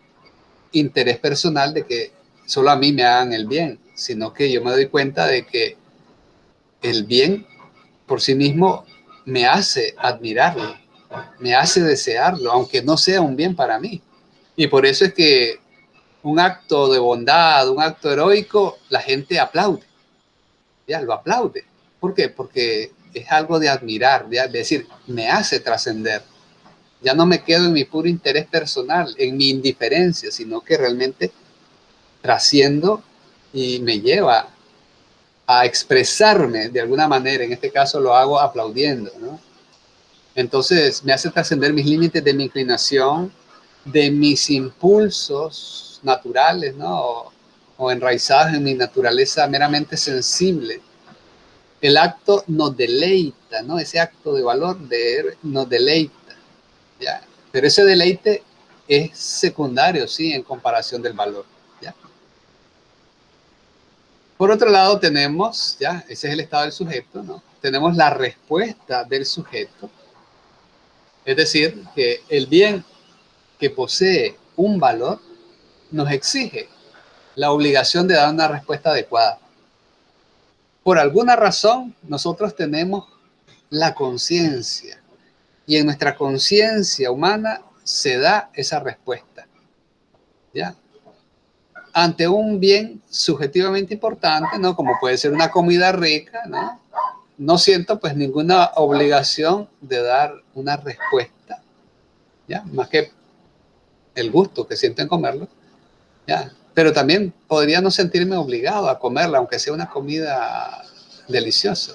interés personal de que solo a mí me hagan el bien, sino que yo me doy cuenta de que el bien por sí mismo me hace admirarlo, me hace desearlo, aunque no sea un bien para mí. Y por eso es que un acto de bondad, un acto heroico, la gente aplaude, ya lo aplaude. ¿Por qué? Porque es algo de admirar, de decir, me hace trascender. Ya no me quedo en mi puro interés personal, en mi indiferencia, sino que realmente trasciendo y me lleva a expresarme de alguna manera. En este caso lo hago aplaudiendo, ¿no? Entonces me hace trascender mis límites de mi inclinación, de mis impulsos naturales, ¿no? O enraizados en mi naturaleza meramente sensible. El acto nos deleita, ¿no? Ese acto de valor nos deleita, ¿ya? Pero ese deleite es secundario, sí, en comparación del valor, ¿ya? Por otro lado tenemos, ya, ese es el estado del sujeto, ¿no? Tenemos la respuesta del sujeto, es decir, que el bien que posee un valor nos exige la obligación de dar una respuesta adecuada. Por alguna razón, nosotros tenemos la conciencia y en nuestra conciencia humana se da esa respuesta, ¿ya? Ante un bien subjetivamente importante, ¿no? Como puede ser una comida rica, ¿no? No siento pues ninguna obligación de dar una respuesta, ¿ya? Más que el gusto que siento en comerlo, ¿ya? Pero también podría no sentirme obligado a comerla, aunque sea una comida deliciosa.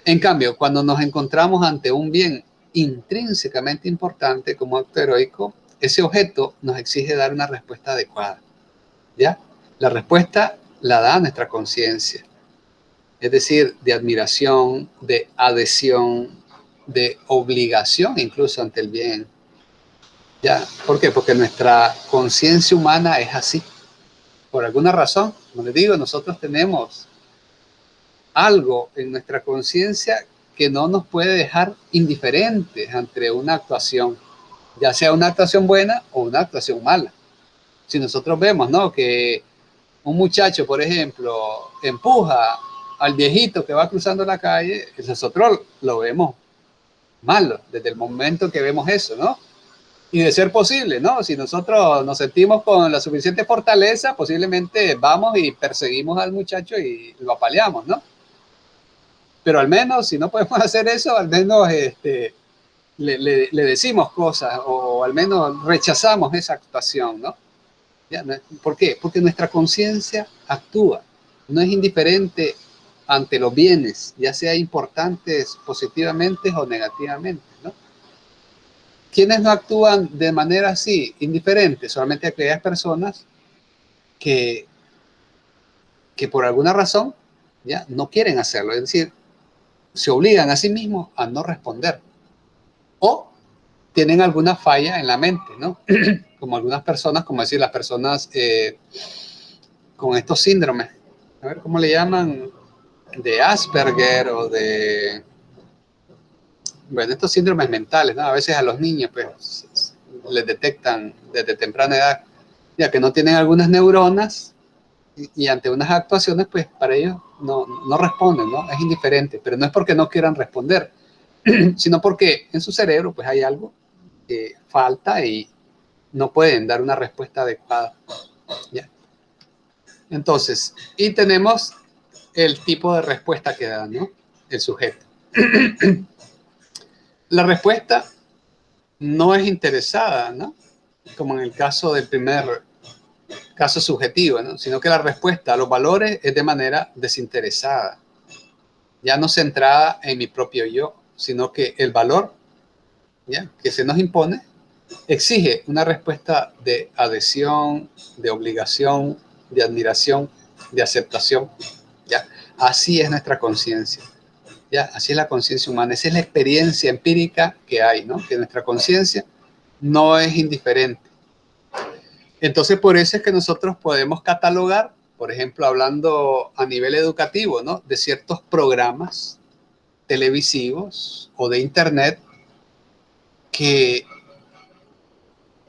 En cambio, cuando nos encontramos ante un bien intrínsecamente importante como acto heroico, ese objeto nos exige dar una respuesta adecuada, ¿ya? La respuesta la da nuestra conciencia, es decir, de admiración, de adhesión, de obligación incluso ante el bien. ¿Ya? ¿Por qué? Porque nuestra conciencia humana es así. Por alguna razón, como les digo, nosotros tenemos algo en nuestra conciencia que no nos puede dejar indiferentes ante una actuación, ya sea una actuación buena o una actuación mala. Si nosotros vemos, ¿no?, que un muchacho, por ejemplo, empuja al viejito que va cruzando la calle, nosotros lo vemos malo desde el momento que vemos eso, ¿no? Y de ser posible, ¿no? Si nosotros nos sentimos con la suficiente fortaleza, posiblemente vamos y perseguimos al muchacho y lo apaleamos, ¿no? Pero al menos, si no podemos hacer eso, al menos le decimos cosas o al menos rechazamos esa actuación, ¿no? ¿Ya? ¿Por qué? Porque nuestra conciencia actúa, no es indiferente ante los bienes, ya sea importantes positivamente o negativamente, ¿no? ¿Quiénes no actúan de manera así, indiferente? Solamente aquellas personas que por alguna razón ya no quieren hacerlo, es decir, se obligan a sí mismos a no responder o tienen alguna falla en la mente, ¿no? Como algunas personas, como decir, las personas con estos síndromes, a ver cómo le llaman, de Asperger o de, bueno, estos síndromes mentales, ¿no? A veces a los niños, pues, les detectan desde temprana edad, ya que no tienen algunas neuronas y ante unas actuaciones, pues, para ellos no responden, ¿no? Es indiferente, pero no es porque no quieran responder, sino porque en su cerebro, pues, hay algo que falta y no pueden dar una respuesta adecuada, ¿ya? Entonces, y tenemos el tipo de respuesta que da, ¿no?, el sujeto. La respuesta no es interesada, ¿no?, como en el caso del primer caso subjetivo, ¿no?, sino que la respuesta a los valores es de manera desinteresada, ya no centrada en mi propio yo, sino que el valor, ¿ya?, que se nos impone exige una respuesta de adhesión, de obligación, de admiración, de aceptación, ¿ya? Así es nuestra conciencia, ¿ya? Así es la conciencia humana. Esa es la experiencia empírica que hay, ¿no? Que nuestra conciencia no es indiferente. Entonces, por eso es que nosotros podemos catalogar, por ejemplo, hablando a nivel educativo, ¿no?, de ciertos programas televisivos o de internet que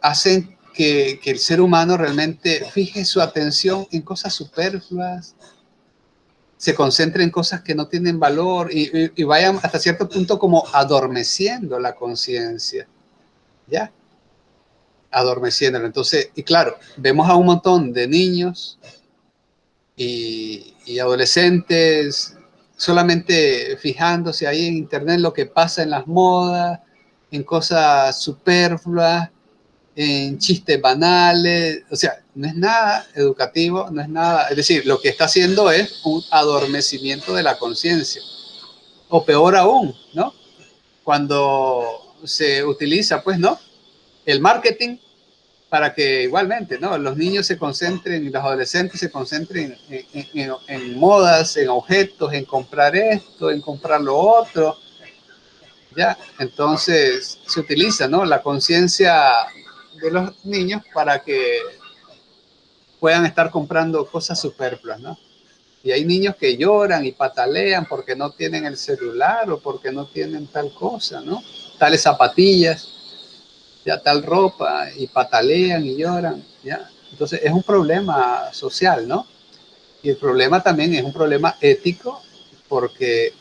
hacen que el ser humano realmente fije su atención en cosas superfluas, se concentre en cosas que no tienen valor y vayan hasta cierto punto como adormeciendo la conciencia, ¿ya? Adormeciéndolo. Entonces, y claro, vemos a un montón de niños y adolescentes solamente fijándose ahí en internet lo que pasa en las modas, en cosas superfluas, en chistes banales, o sea, no es nada educativo, no es nada, es decir, lo que está haciendo es un adormecimiento de la conciencia, o peor aún, ¿no? Cuando se utiliza, pues, ¿no?, el marketing para que igualmente, ¿no?, los niños se concentren y los adolescentes se concentren en modas, en objetos, en comprar esto, en comprar lo otro, ¿ya? Entonces se utiliza, ¿no?, la conciencia de los niños para que puedan estar comprando cosas superfluas, ¿no? Y hay niños que lloran y patalean porque no tienen el celular o porque no tienen tal cosa, ¿no? Tales zapatillas, ya tal ropa, y patalean y lloran, ¿ya? Entonces es un problema social, ¿no? Y el problema también es un problema ético porque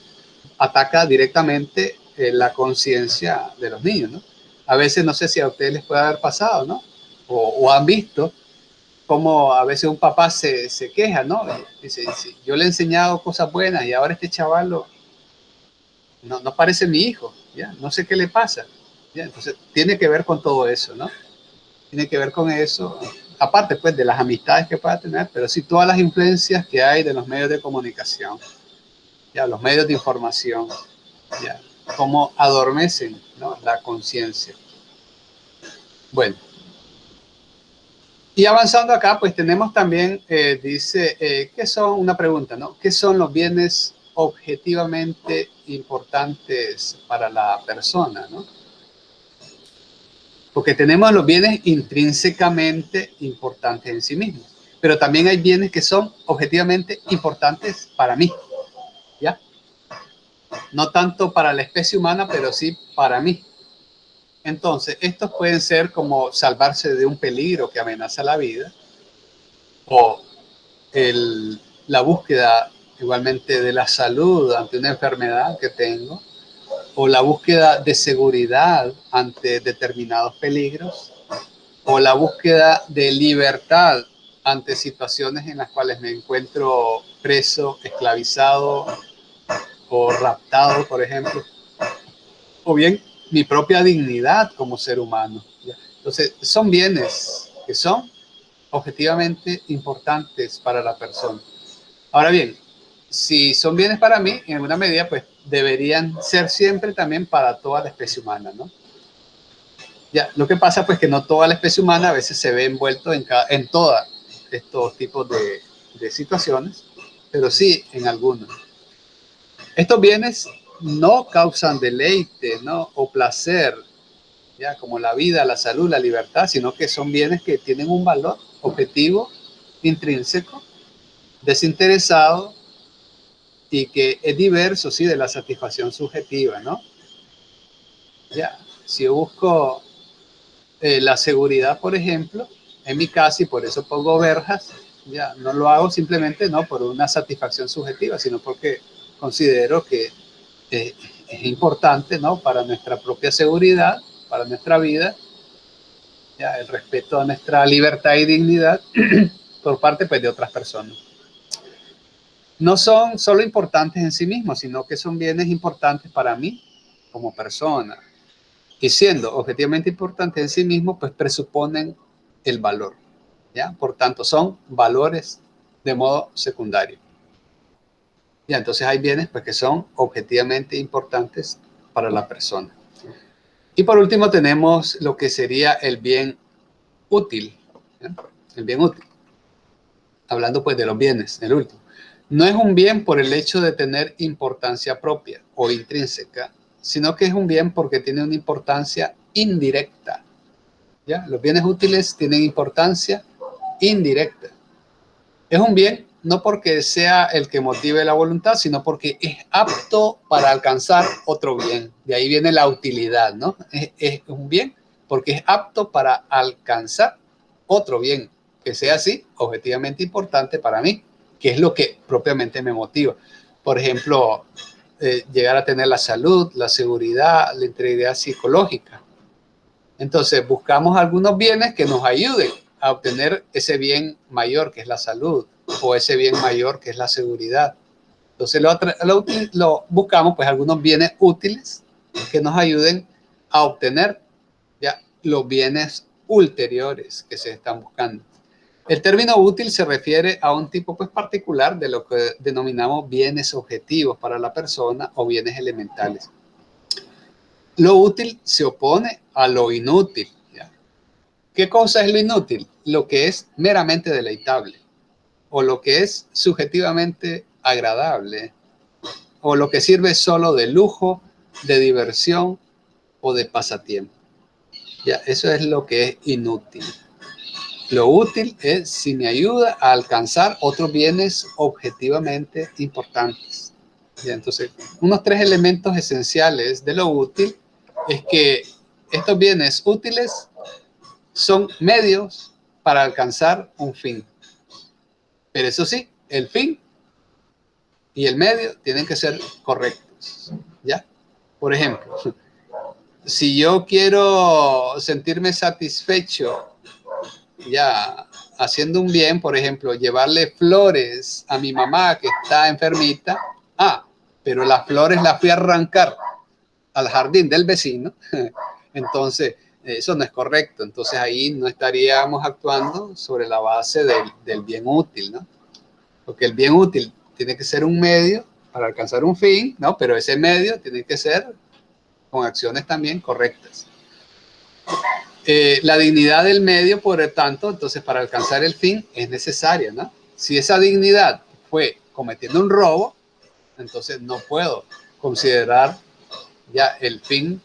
ataca directamente la conciencia de los niños, ¿no? A veces no sé si a ustedes les puede haber pasado, ¿no? O han visto cómo a veces un papá se queja, ¿no? Dice, yo le he enseñado cosas buenas y ahora este chaval no parece mi hijo, ¿ya? No sé qué le pasa, ¿ya? Entonces tiene que ver con todo eso, ¿no? Tiene que ver con eso, aparte pues de las amistades que pueda tener, pero sí todas las influencias que hay de los medios de comunicación, ya, los medios de información, ya, cómo adormecen, ¿no?, la conciencia. Bueno, y avanzando acá, pues tenemos también, dice, ¿qué son? Una pregunta, ¿no? ¿Qué son los bienes objetivamente importantes para la persona, ¿no? Porque tenemos los bienes intrínsecamente importantes en sí mismos, pero también hay bienes que son objetivamente importantes para mí, ¿ya? No tanto para la especie humana, pero sí para mí. Entonces, estos pueden ser como salvarse de un peligro que amenaza la vida, o la búsqueda igualmente de la salud ante una enfermedad que tengo, o la búsqueda de seguridad ante determinados peligros, o la búsqueda de libertad ante situaciones en las cuales me encuentro preso, esclavizado o raptado, por ejemplo, o bien mi propia dignidad como ser humano. Entonces, son bienes que son objetivamente importantes para la persona. Ahora bien, si son bienes para mí, en alguna medida, pues deberían ser siempre también para toda la especie humana, ¿no? Ya, lo que pasa, pues, que no toda la especie humana a veces se ve envuelto en todos estos tipos de situaciones, pero sí en algunos. Estos bienes no causan deleite, ¿no? O placer, ya, como la vida, la salud, la libertad, sino que son bienes que tienen un valor objetivo, intrínseco, desinteresado, y que es diverso, sí, de la satisfacción subjetiva, ¿no? Ya, si yo busco la seguridad, por ejemplo, en mi casa, y por eso pongo verjas, ya, no lo hago simplemente, no por una satisfacción subjetiva, sino porque considero que es importante, ¿no? Para nuestra propia seguridad, para nuestra vida, ya, el respeto a nuestra libertad y dignidad por parte, pues, de otras personas. No son solo importantes en sí mismos, sino que son bienes importantes para mí como persona. Y siendo objetivamente importantes en sí mismos, pues presuponen el valor, ¿ya? Por tanto, son valores de modo secundario. Ya, entonces hay bienes, pues, que son objetivamente importantes para la persona. Y por último tenemos lo que sería el bien útil, ¿ya? El bien útil. Hablando, pues, de los bienes, el último. No es un bien por el hecho de tener importancia propia o intrínseca, sino que es un bien porque tiene una importancia indirecta. ¿Ya? Los bienes útiles tienen importancia indirecta. Es un bien no porque sea el que motive la voluntad, sino porque es apto para alcanzar otro bien. De ahí viene la utilidad, ¿no? Es un bien porque es apto para alcanzar otro bien, que sea así objetivamente importante para mí, que es lo que propiamente me motiva. Por ejemplo, llegar a tener la salud, la seguridad, la integridad psicológica. Entonces, buscamos algunos bienes que nos ayuden a obtener ese bien mayor, que es la salud, o ese bien mayor, que es la seguridad. Entonces, lo buscamos, pues, algunos bienes útiles que nos ayuden a obtener, ya, los bienes ulteriores que se están buscando. El término útil se refiere a un tipo, pues, particular de lo que denominamos bienes objetivos para la persona o bienes elementales. Lo útil se opone a lo inútil, ¿ya? ¿Qué cosa es lo inútil? Lo que es meramente deleitable, o lo que es subjetivamente agradable, o lo que sirve solo de lujo, de diversión o de pasatiempo. Ya, eso es lo que es inútil. Lo útil es si me ayuda a alcanzar otros bienes objetivamente importantes. Ya, entonces, unos 3 elementos esenciales de lo útil es que estos bienes útiles son medios para alcanzar un fin. Pero eso sí, el fin y el medio tienen que ser correctos, ¿ya? Por ejemplo, si yo quiero sentirme satisfecho, ya, haciendo un bien, por ejemplo, llevarle flores a mi mamá que está enfermita, pero las flores las fui a arrancar al jardín del vecino, entonces eso no es correcto. Entonces ahí no estaríamos actuando sobre la base del bien útil, ¿no? Porque el bien útil tiene que ser un medio para alcanzar un fin, ¿no? Pero ese medio tiene que ser con acciones también correctas. La dignidad del medio, por lo tanto, entonces para alcanzar el fin es necesaria, ¿no? Si esa dignidad fue cometiendo un robo, entonces no puedo considerar ya el fin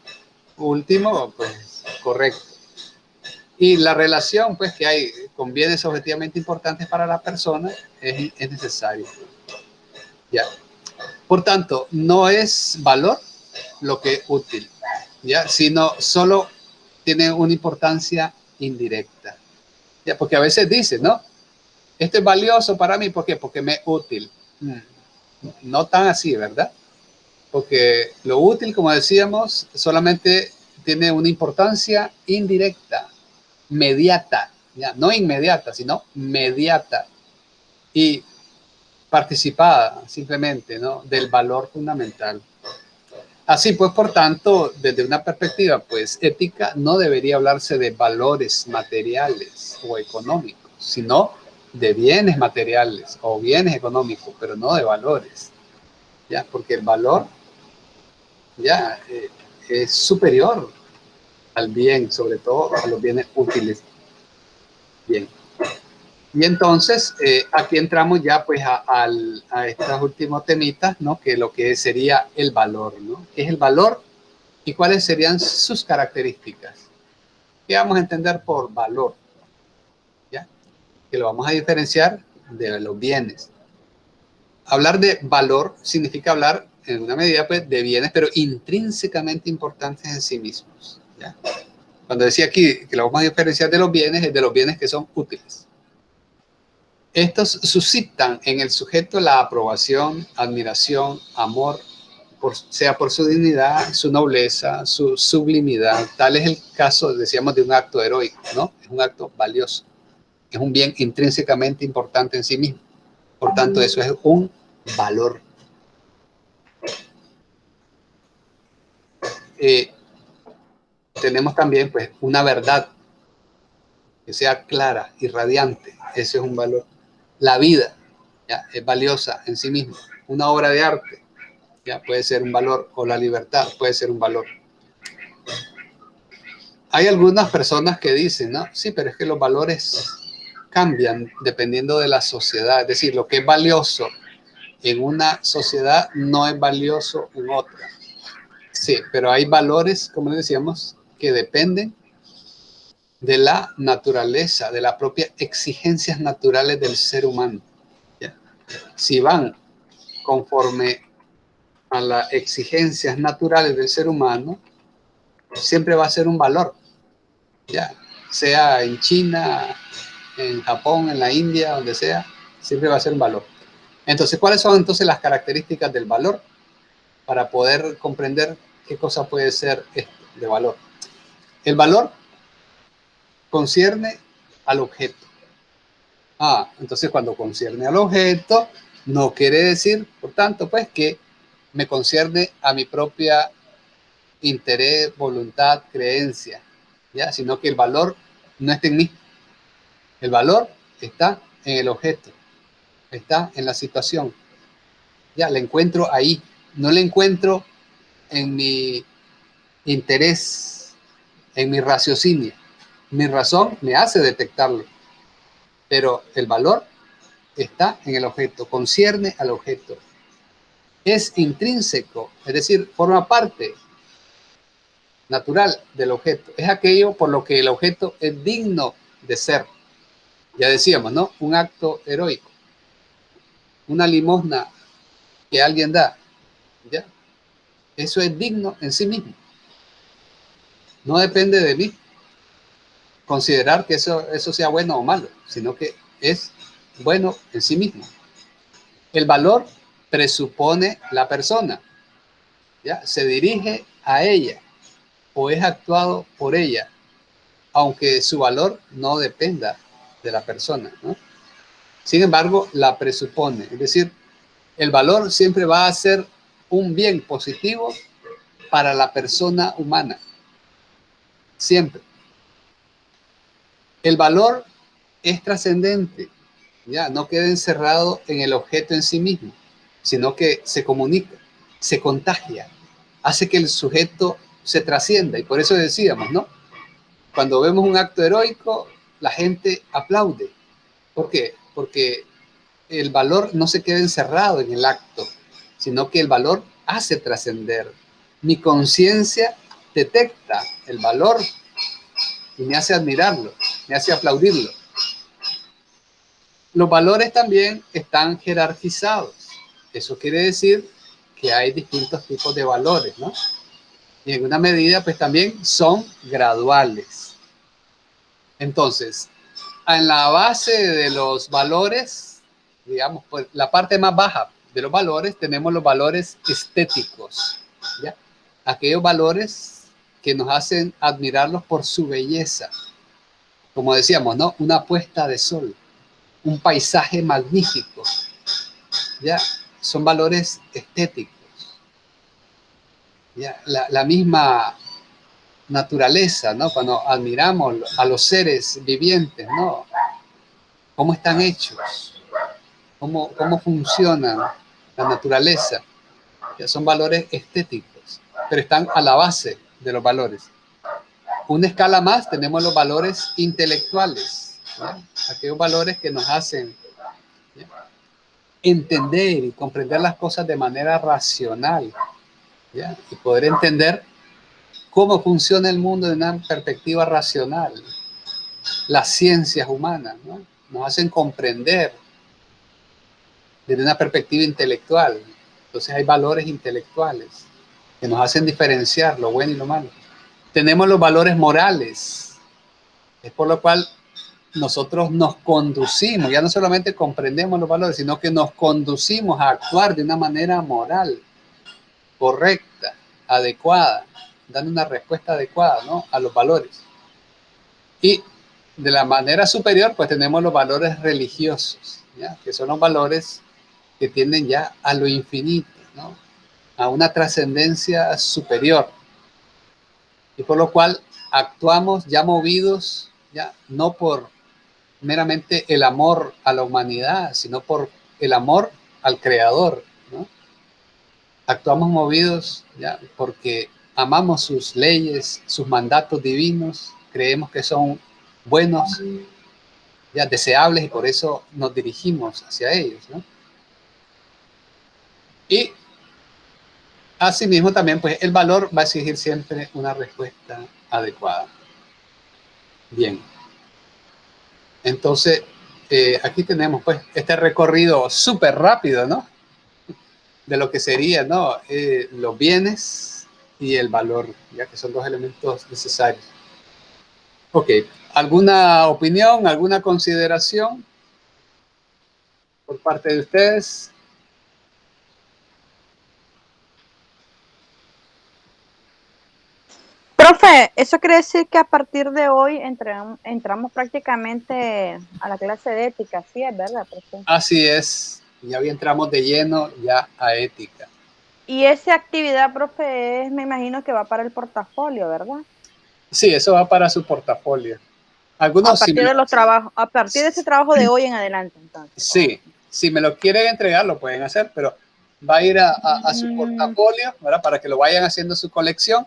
último, pues, correcto. Y la relación, pues, que hay con bienes objetivamente importantes para la persona es necesaria. Ya. Por tanto, no es valor lo que es útil, ya, sino solo tiene una importancia indirecta. Ya, porque a veces dicen, ¿no? Esto es valioso para mí, ¿por qué? Porque me es útil. No tan así, ¿verdad? Porque lo útil, como decíamos, solamente tiene una importancia indirecta, mediata, ¿ya? No inmediata, sino mediata y participada simplemente, ¿no? Del valor fundamental. Así pues, por tanto, desde una perspectiva pues ética, no debería hablarse de valores materiales o económicos, sino de bienes materiales o bienes económicos, pero no de valores, ¿ya? Porque el valor ya es superior al bien, sobre todo a los bienes útiles. Bien. Y entonces, aquí entramos ya pues a estos últimos temitas, ¿no? Que lo que sería el valor, ¿no? ¿Qué es el valor y cuáles serían sus características? ¿Qué vamos a entender por valor? ¿Ya? Que lo vamos a diferenciar de los bienes. Hablar de valor significa hablar en una medida pues de bienes, pero intrínsecamente importantes en sí mismos, ¿ya? Cuando decía aquí que lo vamos a diferenciar de los bienes, es de los bienes que son útiles. Estos suscitan en el sujeto la aprobación, admiración, amor, sea por su dignidad, su nobleza, su sublimidad. Tal es el caso, decíamos, de un acto heroico, ¿no? Es un acto valioso. Es un bien intrínsecamente importante en sí mismo. Por tanto, eso es un valor. Tenemos también, pues, una verdad que sea clara y radiante. Ese es un valor. La vida, ¿ya? Es valiosa en sí misma. Una obra de arte, ¿ya? Puede ser un valor, o la libertad puede ser un valor. Hay algunas personas que dicen, ¿no? Sí, pero es que los valores cambian dependiendo de la sociedad. Es decir, lo que es valioso en una sociedad no es valioso en otra. Sí, pero hay valores, como les decíamos, que dependen de la naturaleza, de las propias exigencias naturales del ser humano. ¿Ya? Si van conforme a las exigencias naturales del ser humano, siempre va a ser un valor. ¿Ya? Sea en China, en Japón, en la India, donde sea, siempre va a ser un valor. Entonces, ¿cuáles son entonces las características del valor? Para poder comprender qué cosa puede ser esto de valor. El valor concierne al objeto. Entonces cuando concierne al objeto, no quiere decir, por tanto, pues que me concierne a mi propia interés, voluntad, creencia, ¿ya? Sino que el valor no está en mí. El valor está en el objeto, está en la situación. Ya, la encuentro ahí. No la encuentro en mi interés, en mi raciocinio. Mi razón me hace detectarlo, pero el valor está en el objeto, concierne al objeto. Es intrínseco, es decir, forma parte natural del objeto. Es aquello por lo que el objeto es digno de ser. Ya decíamos, ¿no? Un acto heroico, una limosna que alguien da, ¿ya? Eso es digno en sí mismo. No depende de mí considerar que eso sea bueno o malo, sino que es bueno en sí mismo. El valor presupone la persona, ¿ya? Se dirige a ella o es actuado por ella, aunque su valor no dependa de la persona, ¿no? Sin embargo, la presupone, es decir, el valor siempre va a ser un bien positivo para la persona humana, siempre. El valor es trascendente, ya no queda encerrado en el objeto en sí mismo, sino que se comunica, se contagia, hace que el sujeto se trascienda. Y por eso decíamos, ¿no? Cuando vemos un acto heroico, la gente aplaude. ¿Por qué? Porque el valor no se queda encerrado en el acto, sino que el valor hace trascender. Mi conciencia detecta el valor y me hace admirarlo, me hace aplaudirlo. Los valores también están jerarquizados. Eso quiere decir que hay distintos tipos de valores, ¿no? y en una medida pues también son graduales. Entonces, en la base de los valores, digamos, pues la parte más baja de los valores, tenemos los valores estéticos, ¿ya? Aquellos valores que nos hacen admirarlos por su belleza. Como decíamos, ¿no? Una puesta de sol, un paisaje magnífico, ¿ya? Son valores estéticos. ¿Ya? La misma naturaleza, ¿no? Cuando admiramos a los seres vivientes, ¿no? ¿Cómo están hechos? ¿Cómo funcionan la naturaleza? Ya son valores estéticos, pero están a la base de los valores. Una escala más tenemos los valores intelectuales, ¿ya? Aquellos valores que nos hacen, ¿ya?, entender y comprender las cosas de manera racional, ¿ya? Y poder entender cómo funciona el mundo de una perspectiva racional. Las ciencias humanas, ¿no?, nos hacen comprender desde una perspectiva intelectual. Entonces hay valores intelectuales que nos hacen diferenciar lo bueno y lo malo. Tenemos los valores morales, es por lo cual nosotros nos conducimos, ya no solamente comprendemos los valores, sino que nos conducimos a actuar de una manera moral, correcta, adecuada, dando una respuesta adecuada, ¿no?, a los valores. Y de la manera superior, pues tenemos los valores religiosos, ¿ya?, que son los valores que tienden ya a lo infinito, ¿no?, a una trascendencia superior. Y por lo cual actuamos ya movidos, ya no por meramente el amor a la humanidad, sino por el amor al Creador, ¿no? Actuamos movidos ya porque amamos sus leyes, sus mandatos divinos, creemos que son buenos, ya deseables, y por eso nos dirigimos hacia ellos, ¿no? Y asimismo también, pues el valor va a exigir siempre una respuesta adecuada. Bien. Entonces, aquí tenemos pues este recorrido súper rápido, ¿no?, de lo que sería, ¿no?, los bienes y el valor, ya que son dos elementos necesarios. Ok, ¿alguna opinión, alguna consideración por parte de ustedes? Profe, eso quiere decir que a partir de hoy entramos prácticamente a la clase de ética, ¿sí es verdad, profe? Así es, ya entramos de lleno ya a ética. Y esa actividad, profe, me imagino que va para el portafolio, ¿verdad? Sí, eso va para su portafolio. Algunos, A partir de los trabajos, a partir de ese trabajo de hoy en adelante, entonces. sí, si me lo quieren entregar, lo pueden hacer, pero va a ir a su portafolio, ¿verdad?, para que lo vayan haciendo su colección.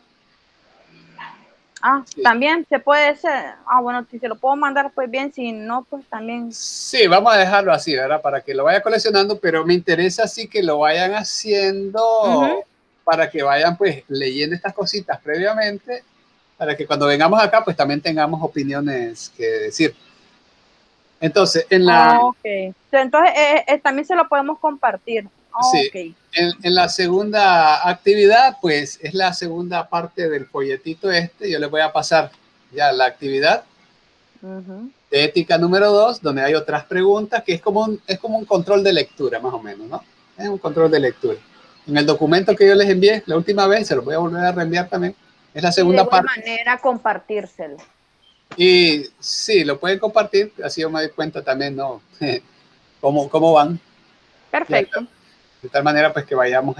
Ah, Sí. también se puede ser. Ah, bueno, si se lo puedo mandar, pues bien, si no, pues también. Sí, vamos a dejarlo así, ¿verdad?, para que lo vaya coleccionando, pero me interesa sí que lo vayan haciendo para que vayan pues leyendo estas cositas previamente, para que cuando vengamos acá pues también tengamos opiniones que decir. Entonces, en la... Ok. Entonces, también se lo podemos compartir. Sí, Ok. en la segunda actividad, pues es la segunda parte del folletito este. Yo les voy a pasar ya la actividad de ética número 2, donde hay otras preguntas, que es como un control de lectura, más o menos, ¿no? Es un control de lectura. En el documento que yo les envié la última vez, se los voy a volver a reenviar también, es la segunda parte. De igual manera, compartírselo. Y sí, lo pueden compartir, así yo me doy cuenta también, ¿no? cómo van. Perfecto. De tal manera pues que vayamos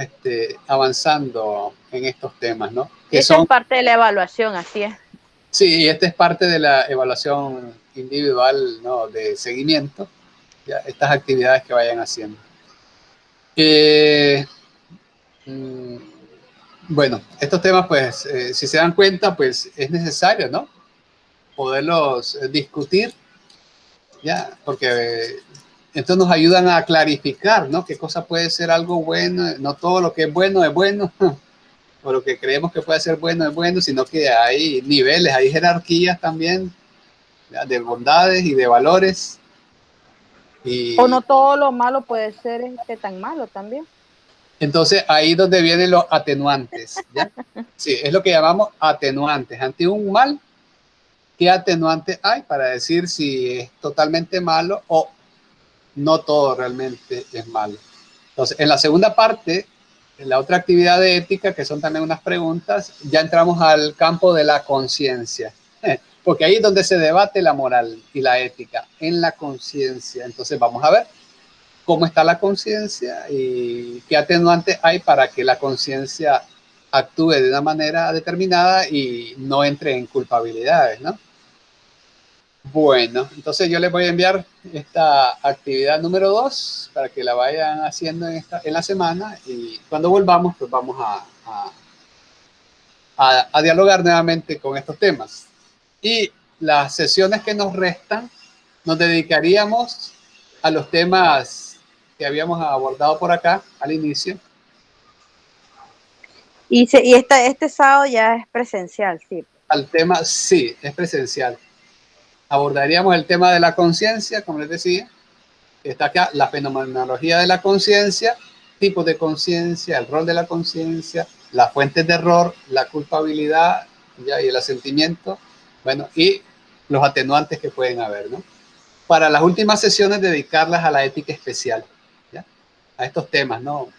avanzando en estos temas, ¿no? Que Esa son, es parte de la evaluación, así es. sí, esta es parte de la evaluación individual, ¿no?, de seguimiento, ¿ya?, estas actividades que vayan haciendo. Bueno, estos temas pues, si se dan cuenta, pues es necesario, ¿no?, poderlos discutir, ¿ya?, porque esto nos ayudan a clarificar, ¿no?, qué cosa puede ser algo bueno. No todo lo que es bueno, o lo que creemos que puede ser bueno es bueno, sino que hay niveles, hay jerarquías también, ¿ya?, de bondades y de valores. O no todo lo malo puede ser tan malo también. Entonces, ahí es donde vienen los atenuantes, ¿ya? Sí, es lo que llamamos atenuantes. Ante un mal, ¿qué atenuantes hay para decir si es totalmente malo o no todo realmente es malo? Entonces, en la segunda parte, en la otra actividad de ética, que son también unas preguntas, ya entramos al campo de la conciencia, porque ahí es donde se debate la moral y la ética, en la conciencia. Entonces, vamos a ver cómo está la conciencia y qué atenuantes hay para que la conciencia actúe de una manera determinada y no entre en culpabilidades, ¿no? Bueno, entonces yo les voy a enviar esta actividad número 2 para que la vayan haciendo en la semana, y cuando volvamos pues vamos a dialogar nuevamente con estos temas. Y las sesiones que nos restan nos dedicaríamos a los temas que habíamos abordado por acá al inicio. Y este sábado ya es presencial, sí. Al tema, sí, es presencial. Abordaríamos el tema de la conciencia, como les decía, que está acá, la fenomenología de la conciencia, tipos de conciencia, el rol de la conciencia, las fuentes de error, la culpabilidad, ¿ya? Y el asentimiento, bueno, y los atenuantes que pueden haber, ¿no? Para las últimas sesiones dedicarlas a la ética especial, ¿ya? A estos temas, ¿no?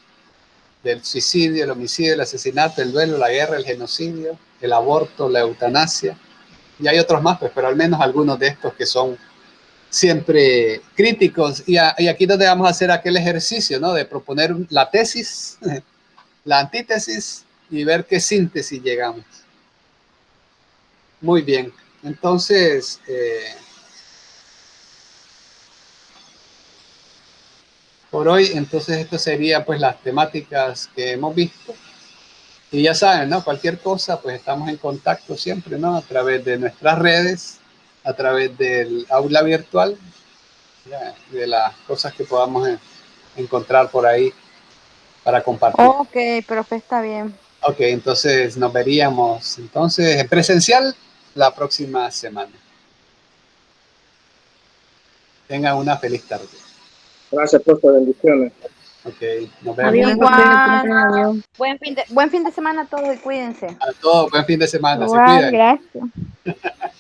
Del suicidio, el homicidio, el asesinato, el duelo, la guerra, el genocidio, el aborto, la eutanasia. Y hay otros más, pues, pero al menos algunos de estos que son siempre críticos. Y aquí es donde vamos a hacer aquel ejercicio, ¿no? De proponer la tesis, la antítesis y ver qué síntesis llegamos. Muy bien. Entonces, por hoy, entonces, esto sería pues las temáticas que hemos visto. Y ya saben, ¿no? Cualquier cosa, pues estamos en contacto siempre, ¿no? A través de nuestras redes, a través del aula virtual, ¿ya? De las cosas que podamos encontrar por ahí para compartir. Ok, profe, está bien. Ok, entonces nos veríamos entonces en presencial la próxima semana. Tengan una feliz tarde. Gracias, profe, bendiciones. Ok, nos vemos. Adiós, Igual. Juan. Buen fin de semana a todos y cuídense. A todos, buen fin de semana. Se Igual, cuidan. gracias.